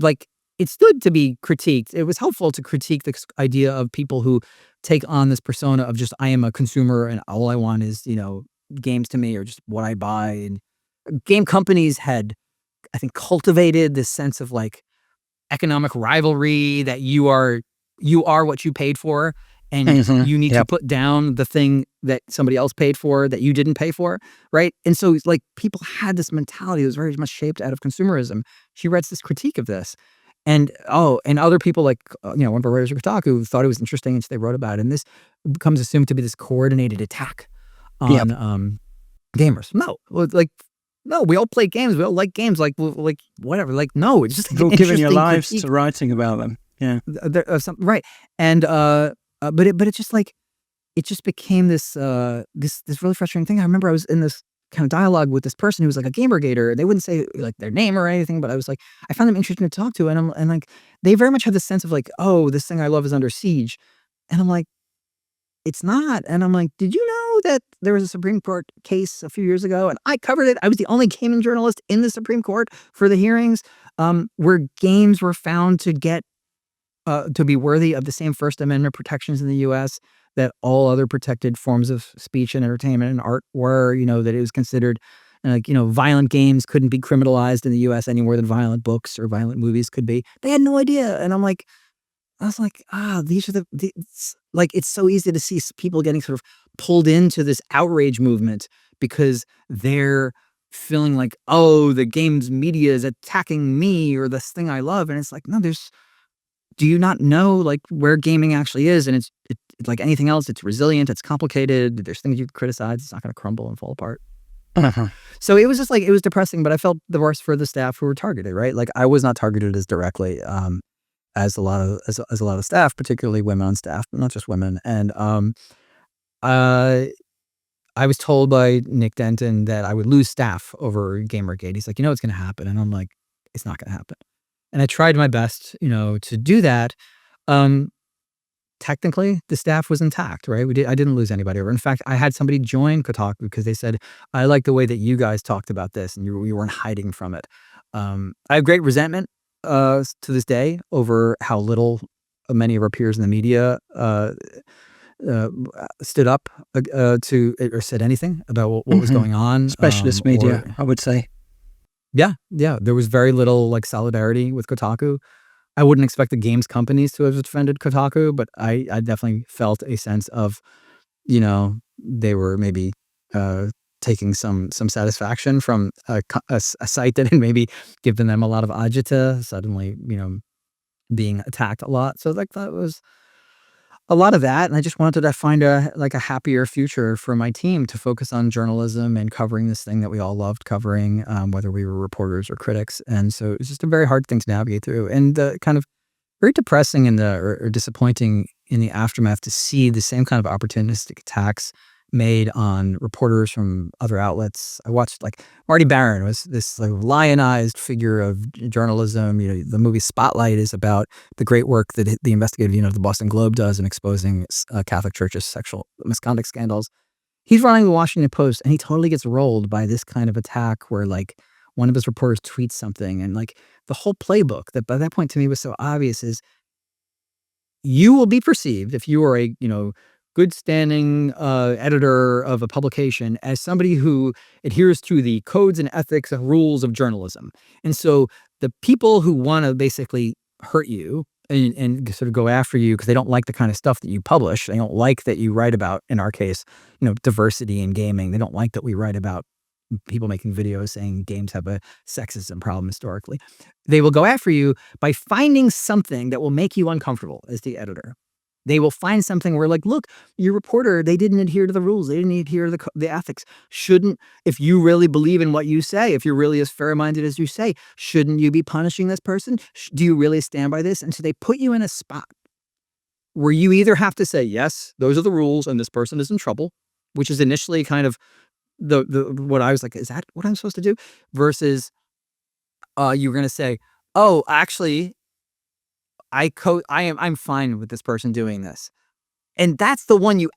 Speaker 2: like, it's good to be critiqued. It was helpful to critique this idea of people who take on this persona of just, I am a consumer and all I want is, games to me, or just what I buy. And game companies had, I think, cultivated this sense of like economic rivalry, that you are what you paid for, and you need to put down the thing that somebody else paid for that you didn't pay for, right? And so like, people had this mentality that was very much shaped out of consumerism. She writes this critique of this. And other people like, one of our writers at Kotaku thought it was interesting, and so they wrote about it. And this becomes assumed to be this coordinated attack on gamers. No, we all play games. We all like games. Like whatever. Like, no, it's just like
Speaker 1: you're giving your lives to writing about them. Yeah,
Speaker 2: right. And but it just like, it just became this this really frustrating thing. I remember I was in this kind of dialogue with this person who was like a Gamergator. They wouldn't say like their name or anything, but I was like, I found them interesting to talk to, and like, they very much had this sense of like, oh, this thing I love is under siege, and I'm like, it's not. And I'm like, did you know that there was a Supreme Court case a few years ago, and I covered it. I was the only gaming journalist in the Supreme Court for the hearings, where games were found to get to be worthy of the same First Amendment protections in the U.S. that all other protected forms of speech and entertainment and art were, that it was considered violent games couldn't be criminalized in the U.S. any more than violent books or violent movies could be. They had no idea. And I was like, these are it's so easy to see people getting sort of pulled into this outrage movement because they're feeling like, oh, the games media is attacking me or this thing I love. And it's like, no, do you not know like where gaming actually is? And it's like anything else, it's resilient, it's complicated. There's things you can criticize. It's not going to crumble and fall apart.
Speaker 1: Uh-huh.
Speaker 2: So it was just like, it was depressing, but I felt the worst for the staff who were targeted, right? Like I was not targeted as directly as a lot of staff, particularly women on staff, but not just women. And I was told by Nick Denton that I would lose staff over Gamergate. He's like, it's going to happen. And I'm like, it's not going to happen. And I tried my best, to do that. Technically, the staff was intact, right? I didn't lose anybody over. In fact, I had somebody join Kotaku because they said, I like the way that you guys talked about this and you weren't hiding from it. I have great resentment to this day over how little many of our peers in the media stood up to or said anything about what was going on.
Speaker 1: Specialist media, I would say.
Speaker 2: Yeah. There was very little like solidarity with Kotaku. I wouldn't expect the games companies to have defended Kotaku, but I definitely felt a sense of, they were maybe taking some satisfaction from a site that had maybe given them a lot of agita, suddenly, being attacked a lot. So like that was a lot of that. And I just wanted to find a happier future for my team to focus on journalism and covering this thing that we all loved covering, whether we were reporters or critics. And so it was just a very hard thing to navigate through and kind of very depressing or disappointing in the aftermath to see the same kind of opportunistic attacks made on reporters from other outlets. I watched Marty Baron was this lionized figure of journalism. The movie Spotlight is about the great work that the investigative the Boston Globe does in exposing Catholic Church's sexual misconduct scandals. He's running the Washington Post and he totally gets rolled by this kind of attack where one of his reporters tweets something and the whole playbook that by that point to me was so obvious is you will be perceived if you are a, good standing editor of a publication as somebody who adheres to the codes and ethics and rules of journalism. And so the people who want to basically hurt you and sort of go after you because they don't like the kind of stuff that you publish, they don't like that you write about, in our case, diversity in gaming. They don't like that we write about people making videos saying games have a sexism problem historically. They will go after you by finding something that will make you uncomfortable as the editor. They will find something where look, your reporter, they didn't adhere to the rules. They didn't adhere to the ethics. If you really believe in what you say, if you're really as fair-minded as you say, shouldn't you be punishing this person? Do you really stand by this? And so they put you in a spot where you either have to say, yes, those are the rules and this person is in trouble, which is initially kind of the what I was like, is that what I'm supposed to do? Versus you're going to say, oh, actually, I'm fine with this person doing this. And that's the one you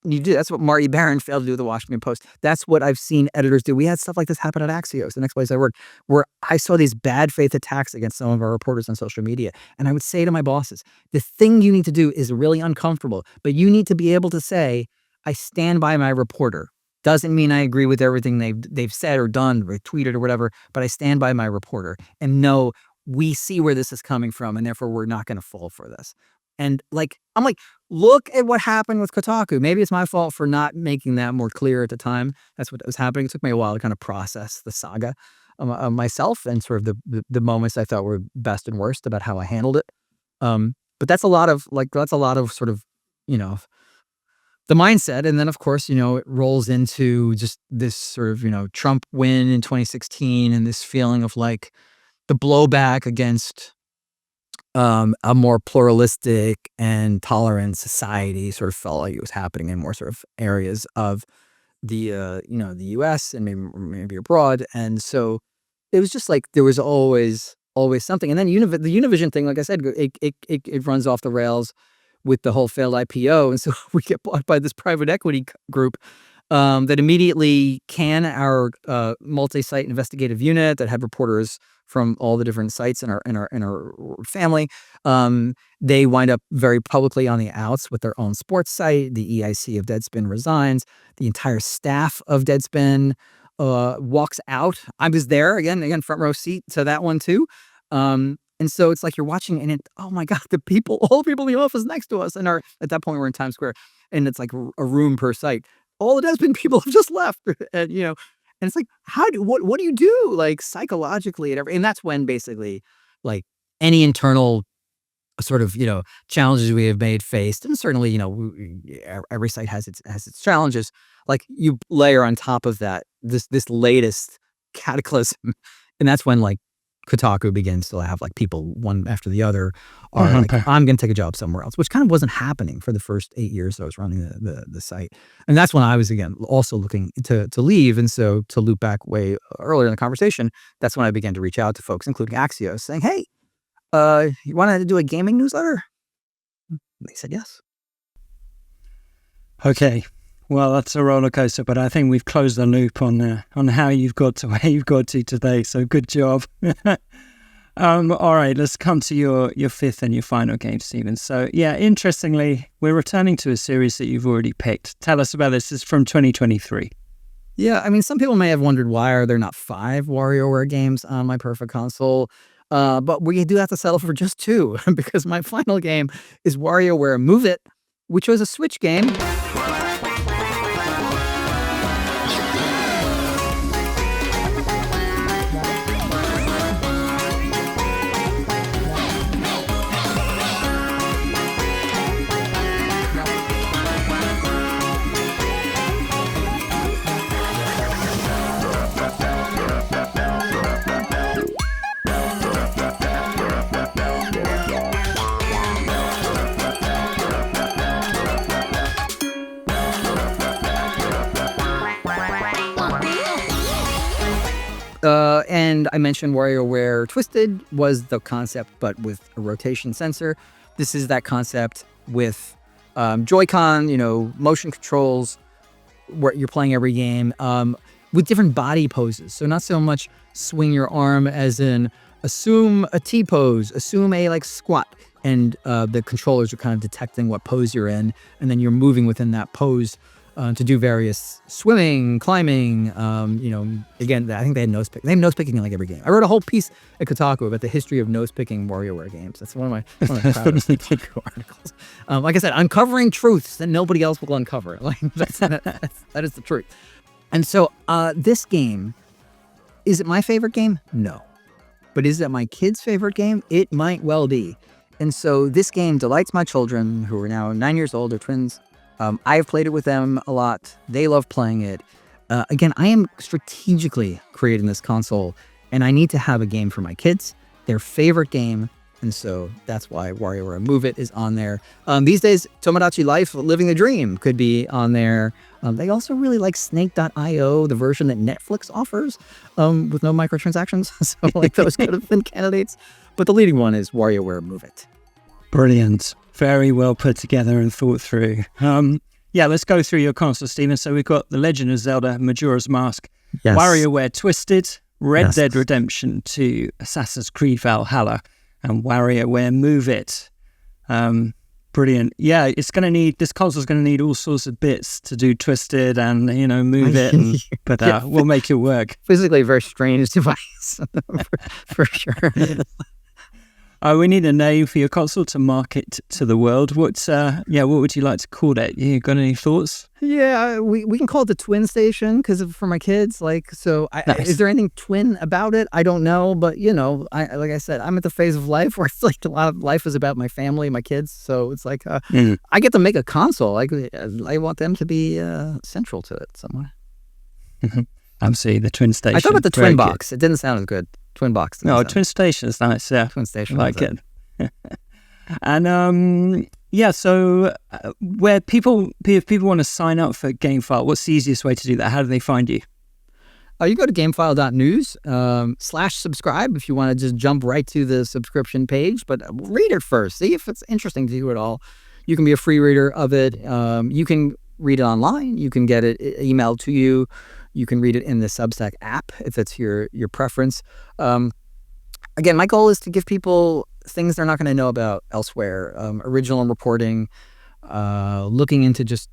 Speaker 2: do. That's what Marty Baron failed to do with the Washington Post. That's what I've seen editors do. We had stuff like this happen at Axios, the next place I worked, where I saw these bad faith attacks against some of our reporters on social media. And I would say to my bosses, the thing you need to do is really uncomfortable, but you need to be able to say, I stand by my reporter. Doesn't mean I agree with everything they've said or done or tweeted or whatever, but I stand by my reporter and know we see where this is coming from, and therefore we're not going to fall for this. And I'm like, look at what happened with Kotaku. Maybe it's my fault for not making that more clear at the time. That's what was happening. It took me a while to kind of process the saga myself and sort of the moments I thought were best and worst about how I handled it. But that's a lot of sort of, the mindset. And then of course, it rolls into just this sort of, Trump win in 2016 and this feeling of the blowback against a more pluralistic and tolerant society sort of felt like it was happening in more sort of areas of the the U.S. and maybe abroad. And so it was just there was always something. And then the Univision thing, like I said, it runs off the rails with the whole failed IPO. And so we get bought by this private equity group that immediately can our multi-site investigative unit that had reporters from all the different sites in our family. They wind up very publicly on the outs with their own sports site. The EIC of Deadspin resigns. The entire staff of Deadspin walks out. I was there again, front row seat to that one too. And so it's like you're watching, and oh my God, all the people in the office next to us, and at that point we're in Times Square, and it's like a room per site. All the Deadspin people have just left, and and it's like, what do you do, like, psychologically and that's when basically, like, any internal sort of challenges we have faced, and certainly every site has its challenges. Like, you layer on top of that this latest cataclysm, and that's when, like, Kotaku begins to have, like, people one after the other are like, I'm going to take a job somewhere else, which kind of wasn't happening for the first 8 years I was running the site. And that's when I was, again, also looking to leave. And so, to loop back way earlier in the conversation, that's when I began to reach out to folks, including Axios, saying, hey, you want to do a gaming newsletter? And they said yes.
Speaker 1: Okay. Well, that's a roller coaster, but I think we've closed the loop on how you've got to where you've got to today. So good job. All right, let's come to your fifth and your final game, Stephen. So yeah, interestingly, we're returning to a series that you've already picked. Tell us about this. It's from 2023.
Speaker 2: Yeah, I mean, some people may have wondered, why are there not 5 WarioWare games on my Perfect Console? But we do have to settle for just 2, because my final game is WarioWare Move It, which was a Switch game. And I mentioned WarioWare Twisted was the concept, but with a rotation sensor. This is that concept with Joy-Con, motion controls, where you're playing every game with different body poses. So not so much swing your arm as in assume a T pose, assume a like squat, and the controllers are kind of detecting what pose you're in, and then you're moving within that pose to do various swimming, climbing. Again, I think they had nose pick. They have nose picking in like every game. I wrote a whole piece at Kotaku about the history of nose picking WarioWare games. That's one of my proudest Kotaku articles. Like I said, uncovering truths that nobody else will uncover. Like that is the truth. And so this game, is it my favorite game? No. But is it my kid's favorite game? It might well be. And so this game delights my children, who are now 9 years old. They're twins. I have played it with them a lot. They love playing it. Again, I am strategically creating this console, and I need to have a game for my kids, their favorite game. And so that's why WarioWare Move It is on there. These days, Tomodachi Life, Living the Dream could be on there. They also really like Snake.io, the version that Netflix offers, with no microtransactions. So like those could have been candidates. But the leading one is WarioWare Move It.
Speaker 1: Brilliant. Very well put together and thought through. Let's go through your console, Stephen. So we've got The Legend of Zelda, Majora's Mask, yes. WarioWare Twisted, Red Dead Redemption 2, Assassin's Creed Valhalla, and WarioWare Move It. Brilliant. Yeah, this console's going to need all sorts of bits to do Twisted and, Move It. But we'll make it work.
Speaker 2: Physically a very strange device, for sure.
Speaker 1: We need a name for your console to market to the world. What would you like to call it? You got any thoughts?
Speaker 2: Yeah, we can call it the Twin Station because for my kids. Nice. Is there anything twin about it? I don't know, but like I said, I'm at the phase of life where it's like a lot of life is about my family, my kids. So it's like I get to make a console. Like I want them to be central to it somewhere.
Speaker 1: Absolutely, the Twin Station.
Speaker 2: I thought about the Twin Box. It didn't sound as good. Twin Box.
Speaker 1: No, Twin Station is nice. Yeah,
Speaker 2: Twin Station.
Speaker 1: I like it. And so where if people want to sign up for GameFile, what's the easiest way to do that? How do they find you?
Speaker 2: You go to gamefile.news /subscribe if you want to just jump right to the subscription page, but read it first. See if it's interesting to you at all. You can be a free reader of it. You can read it online. You can get it emailed to you. You can read it in the Substack app if that's your preference. Again, my goal is to give people things they're not going to know about elsewhere. Original reporting, looking into just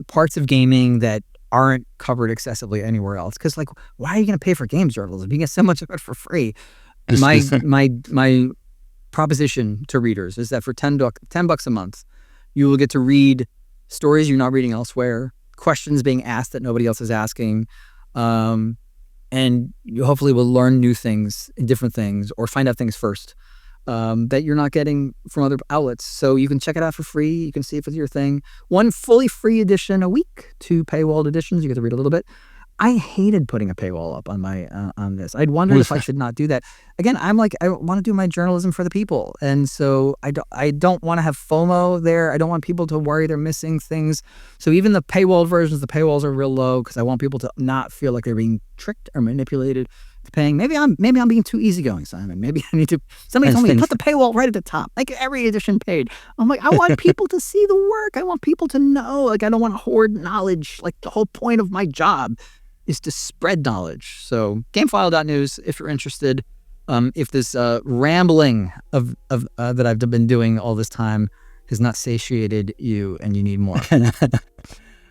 Speaker 2: parts of gaming that aren't covered excessively anywhere else. Because, like, why are you going to pay for games journalism? You get so much of it for free. And my proposition to readers is that for $10 a month, you will get to read stories you're not reading elsewhere, questions being asked that nobody else is asking, and you hopefully will learn new things, different things, or find out things first that you're not getting from other outlets. So you can check it out for free. You can see if it's your thing. One fully free edition a week, 2 paywalled editions. You get to read a little bit. I hated putting a paywall up on my on this. I'd wondered if I should not do that. Again, I'm like, I want to do my journalism for the people, and so I don't want to have FOMO there. I don't want people to worry they're missing things. So even the paywalled versions, the paywalls are real low because I want people to not feel like they're being tricked or manipulated to paying. Maybe I'm being too easygoing, Simon. Maybe I need to. Somebody told me put the paywall right at the top, make every edition paid. I'm like, I want people to see the work. I want people to know. Like, I don't want to hoard knowledge. Like, the whole point of my job is to spread knowledge. So gamefile.news if you're interested. If this rambling of that I've been doing all this time has not satiated you and you need more.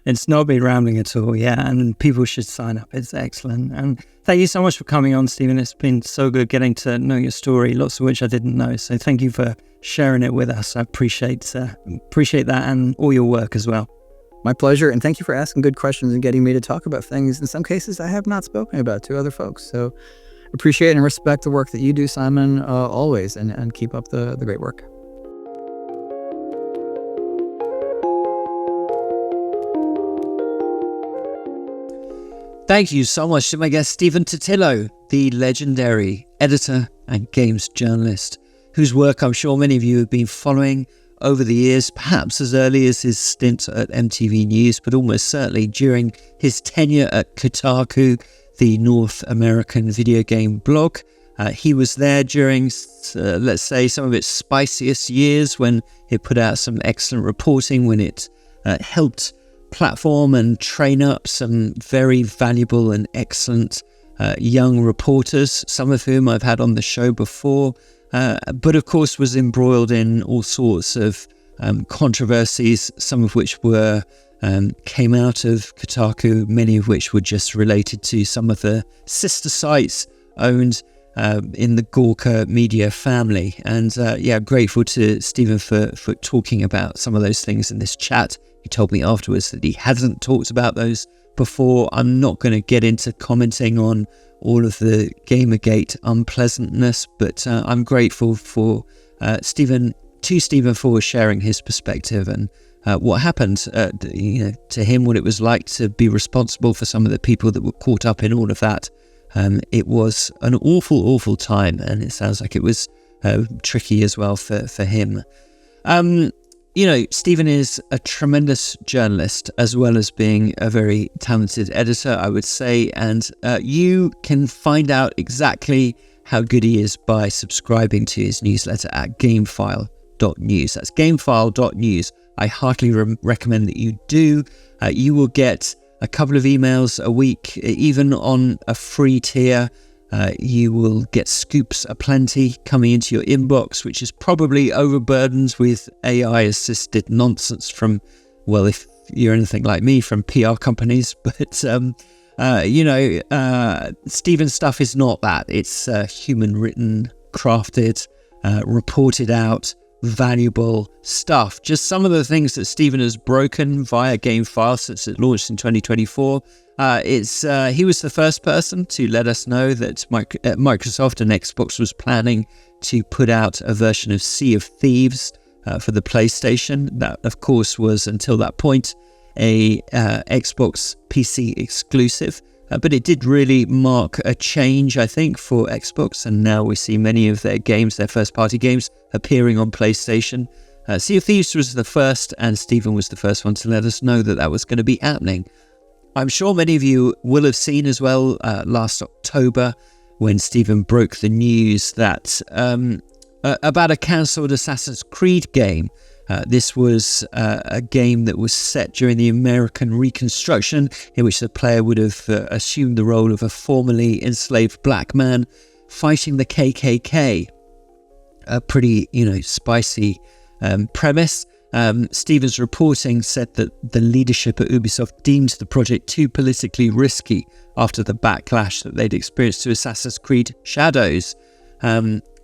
Speaker 1: It's not been rambling at all, yeah, and people should sign up. It's excellent. And thank you so much for coming on, Stephen. It's been so good getting to know your story, lots of which I didn't know. So thank you for sharing it with us. I appreciate that and all your work as well.
Speaker 2: My pleasure, and thank you for asking good questions and getting me to talk about things in some cases I have not spoken about to other folks. So appreciate and respect the work that you do, Simon, always, and keep up the great work.
Speaker 1: Thank you so much to my guest, Stephen Totilo, the legendary editor and games journalist, whose work I'm sure many of you have been following over the years, perhaps as early as his stint at MTV News, but almost certainly during his tenure at Kotaku, the North American video game blog. He was there during, let's say, some of its spiciest years when it put out some excellent reporting, when it helped platform and train up some very valuable and excellent young reporters, some of whom I've had on the show before. But of course was embroiled in all sorts of controversies, some of which came out of Kotaku, many of which were just related to some of the sister sites owned in the Gawker media family. And grateful to Stephen for talking about some of those things in this chat. He told me afterwards that he hasn't talked about those before. I'm not going to get into commenting on all of the Gamergate unpleasantness, but I'm grateful for Stephen for sharing his perspective and what happened to him, what it was like to be responsible for some of the people that were caught up in all of that. It was an awful time, and it sounds like it was tricky as well for him. Stephen is a tremendous journalist as well as being a very talented editor, I would say, and you can find out exactly how good he is by subscribing to his newsletter at gamefile.news. That's gamefile.news. I heartily recommend that you do. You will get a couple of emails a week, even on a free tier. You will get scoops aplenty coming into your inbox, which is probably overburdened with AI-assisted nonsense from, well, if you're anything like me, from PR companies. But, Stephen's stuff is not that. It's human-written, crafted, reported out, valuable stuff. Just some of the things that Stephen has broken via GameFile since it launched in 2024. He was the first person to let us know that Microsoft and Xbox was planning to put out a version of Sea of Thieves for the PlayStation. That, of course, was until that point a Xbox PC exclusive. But it did really mark a change, I think, for Xbox, and now we see many of their games, their first-party games, appearing on PlayStation. Sea of Thieves was the first, and Stephen was the first one to let us know that was going to be happening. I'm sure many of you will have seen as well last October when Stephen broke the news that about a cancelled Assassin's Creed game This was a game that was set during the American Reconstruction, in which the player would have assumed the role of a formerly enslaved black man fighting the KKK. A pretty, spicy premise. Stephen's reporting said that the leadership at Ubisoft deemed the project too politically risky after the backlash that they'd experienced to Assassin's Creed Shadows.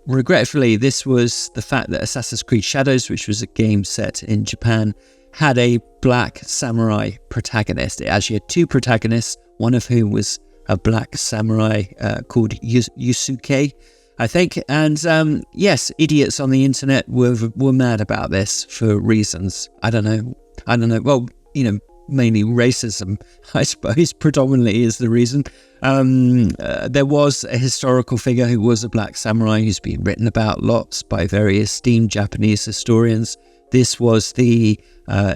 Speaker 1: Regretfully, this was the fact that Assassin's Creed Shadows, which was a game set in Japan, had a black samurai protagonist. It actually had two protagonists, one of whom was a black samurai called Yusuke, I think. And yes, idiots on the internet were mad about this for reasons. I don't know. Well, mainly racism, I suppose, predominantly is the reason. There was a historical figure who was a black samurai who's been written about lots by very esteemed Japanese historians. This was the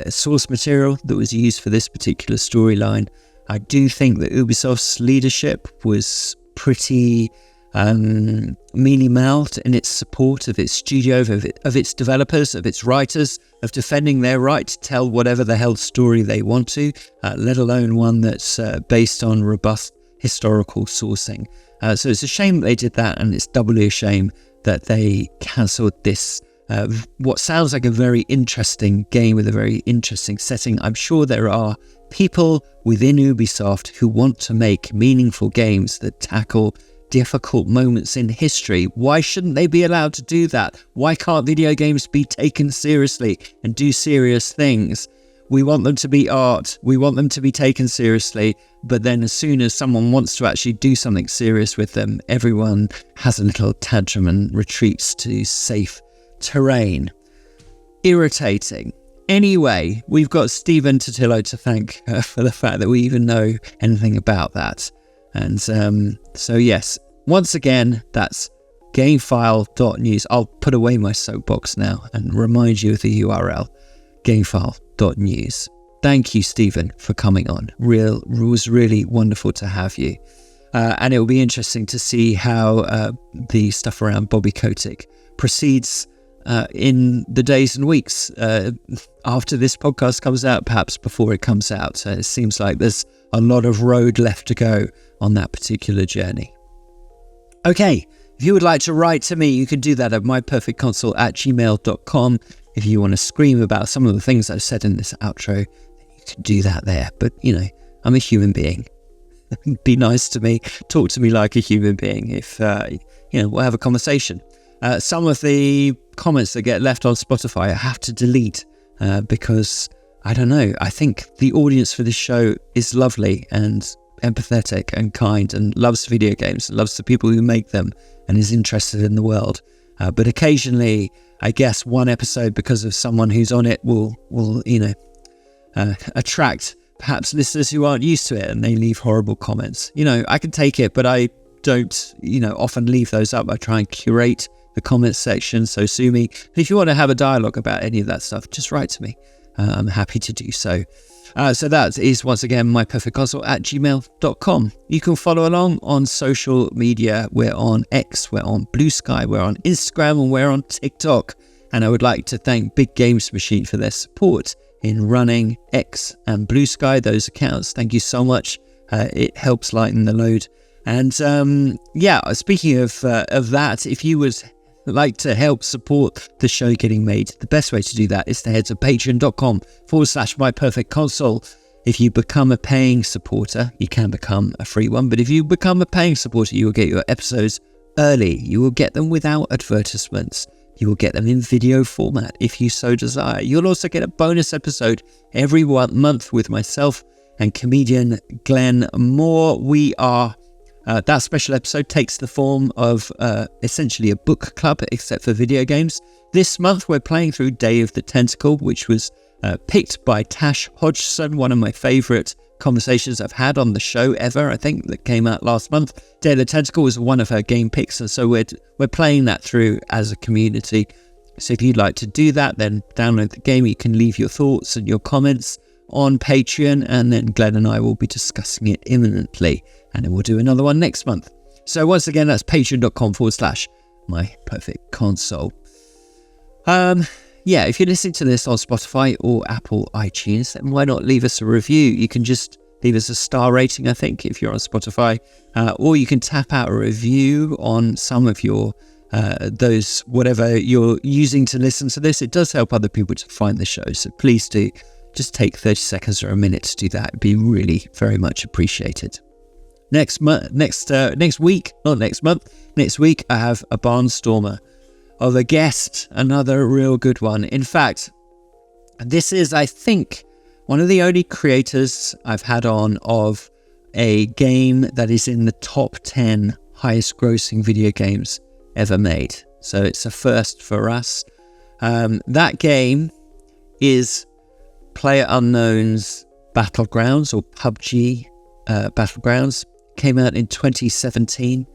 Speaker 1: source material that was used for this particular storyline. I do think that Ubisoft's leadership was pretty mealy-mouthed in its support of its studio, of its developers, of its writers, of defending their right to tell whatever the hell story they want to, let alone one that's based on robust historical sourcing. So it's a shame that they did that, and it's doubly a shame that they cancelled this, what sounds like a very interesting game with a very interesting setting. I'm sure there are people within Ubisoft who want to make meaningful games that tackle difficult moments in history. Why shouldn't they be allowed to do that? Why can't video games be taken seriously and do serious things? We want them to be art. We want them to be taken seriously. But then as soon as someone wants to actually do something serious with them, everyone has a little tantrum and retreats to safe terrain. Irritating. Anyway, we've got Stephen Totilo to thank for the fact that we even know anything about that. And so yes, once again, that's gamefile.news. I'll put away my soapbox now and remind you of the URL, gamefile.news. Thank you, Stephen, for coming on. It was really wonderful to have you. And it will be interesting to see how the stuff around Bobby Kotick proceeds in the days and weeks after this podcast comes out, perhaps before it comes out. It seems like there's a lot of road left to go on that particular journey. Okay, if you would like to write to me, you can do that at myperfectconsole@gmail.com. If you want to scream about some of the things I've said in this outro, then you can do that there. But, I'm a human being. Be nice to me. Talk to me like a human being. If, we'll have a conversation. Some of the comments that get left on Spotify I have to delete because, I don't know, I think the audience for this show is lovely and empathetic and kind and loves video games and loves the people who make them and is interested in the world. But occasionally, I guess one episode, because of someone who's on it, will attract perhaps listeners who aren't used to it and they leave horrible comments. I can take it, but I don't, often leave those up. I try and curate the comments section, so sue me. And if you want to have a dialogue about any of that stuff, just write to me. I'm happy to do so. So that is, once again, myperfectconsole@gmail.com. You can follow along on social media. We're on X, we're on Blue Sky, we're on Instagram, and we're on TikTok. And I would like to thank Big Games Machine for their support in running X and Blue Sky, those accounts. Thank you so much. It helps lighten the load. And speaking of that, if you would like to help support the show getting made, the best way to do that is to head to patreon.com/myperfectconsole. If you become a paying supporter, you can become a free one, but if you become a paying supporter, you will get your episodes early. You will get them without advertisements. You will get them in video format if you so desire. You'll also get a bonus episode every 1 month with myself and comedian Glenn Moore. That special episode takes the form of essentially a book club, except for video games. This month, we're playing through Day of the Tentacle, which was picked by Tash Hodgson, one of my favourite conversations I've had on the show ever, I think, that came out last month. Day of the Tentacle was one of her game picks, and so we're playing that through as a community. So if you'd like to do that, then download the game. You can leave your thoughts and your comments on Patreon, and then Glenn and I will be discussing it imminently, and then we'll do another one next month. So once again, that's patreon.com/myperfectconsole. yeah, if you're listening to this on Spotify or Apple iTunes, then why not leave us a review? You can just leave us a star rating, I think, if you're on Spotify, or you can tap out a review on some of your those, whatever you're using to listen to this. It does help other people to find the show, so please do just take 30 seconds or a minute to do that. It'd be really very much appreciated. Next week, I have a barnstormer of a guest, another real good one. In fact, this is, I think, one of the only creators I've had on of a game that is in the top 10 highest grossing video games ever made. So it's a first for us. That game is PlayerUnknown's Battlegrounds, or PUBG Battlegrounds. Came out in 2017. Do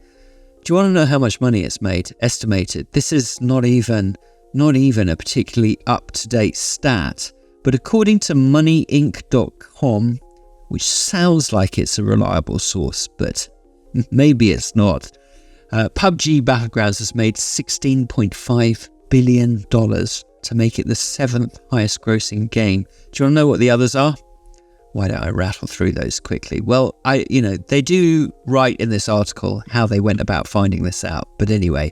Speaker 1: you want to know how much money it's made? Estimated. This is not even a particularly up-to-date stat, but according to moneyinc.com, which sounds like it's a reliable source, but maybe it's not, PUBG Battlegrounds has made $16.5 billion to make it the 7th highest grossing game. Do you want to know what the others are? Why don't I rattle through those quickly? Well, they do write in this article how they went about finding this out. But anyway,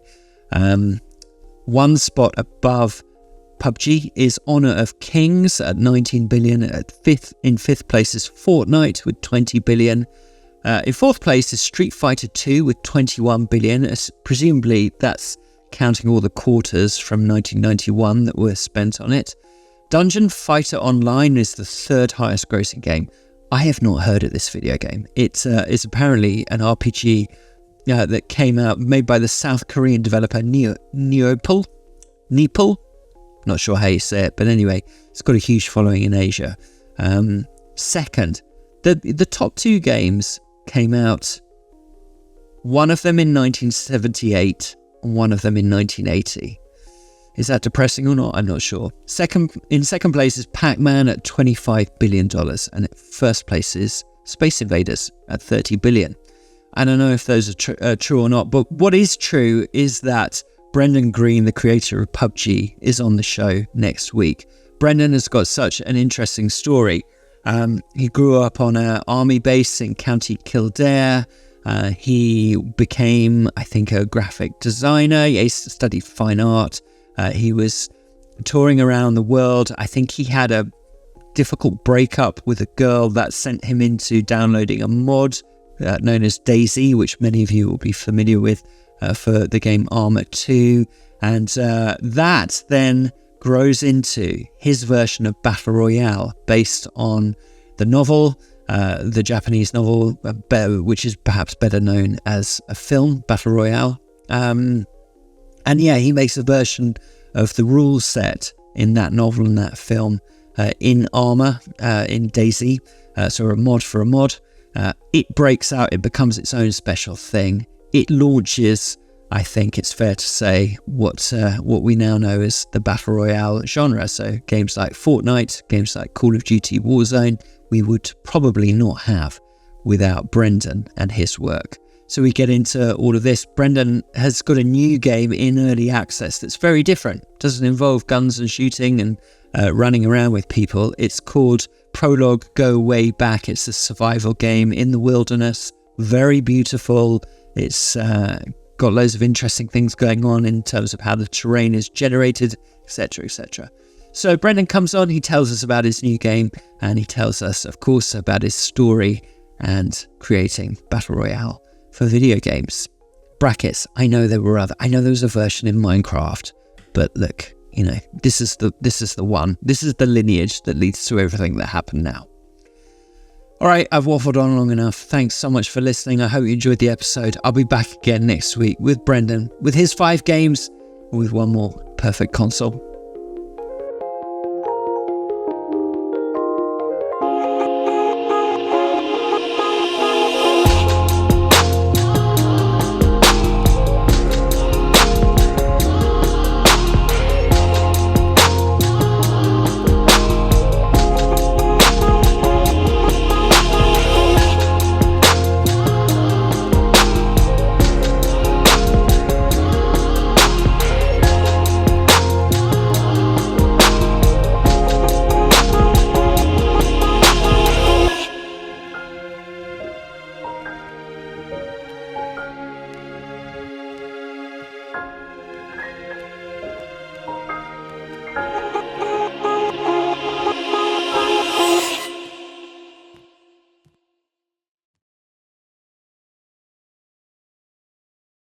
Speaker 1: one spot above PUBG is Honor of Kings at 19 billion. In fifth place is Fortnite with 20 billion. In fourth place is Street Fighter 2 with 21 billion. Presumably that's counting all the quarters from 1991 that were spent on it. Dungeon Fighter Online is the third highest grossing game. I have not heard of this video game. It's apparently an RPG that came out, made by the South Korean developer Neopol. Not sure how you say it, but anyway, it's got a huge following in Asia. Second, the top two games came out, one of them in 1978 and one of them in 1980. Is that depressing or not? I'm not sure. In second place is Pac-Man at $25 billion. And at first place is Space Invaders at $30 billion. I don't know if those are true or not, but what is true is that Brendan Green, the creator of PUBG, is on the show next week. Brendan has got such an interesting story. He grew up on an army base in County Kildare. He became, I think, a graphic designer. He studied fine art. He was touring around the world. I think he had a difficult breakup with a girl that sent him into downloading a mod known as Daisy, which many of you will be familiar with for the game Arma 2. And that then grows into his version of Battle Royale based on the novel, the Japanese novel, which is perhaps better known as a film, Battle Royale. And yeah, he makes a version of the rule set in that novel and that film in Arma, in Daisy. So a mod for a mod. It breaks out, it becomes its own special thing. It launches, I think it's fair to say, what we now know as the Battle Royale genre. So games like Fortnite, games like Call of Duty Warzone, we would probably not have without Brendan and his work. So we get into all of this. Brendan has got a new game in early access that's very different. Doesn't involve guns and shooting and running around with people. It's called Prologue Go Way Back. It's a survival game in the wilderness. Very beautiful. It's got loads of interesting things going on in terms of how the terrain is generated, etc., etc. So Brendan comes on, he tells us about his new game, and he tells us, of course, about his story and creating Battle Royale for video games. Brackets, I know there was a version in Minecraft, but look, this is the one. This is the lineage that leads to everything that happened now. All right, I've waffled on long enough. Thanks so much for listening. I hope you enjoyed the episode. I'll be back again next week with Brendan, with his 5 games, with one more perfect console.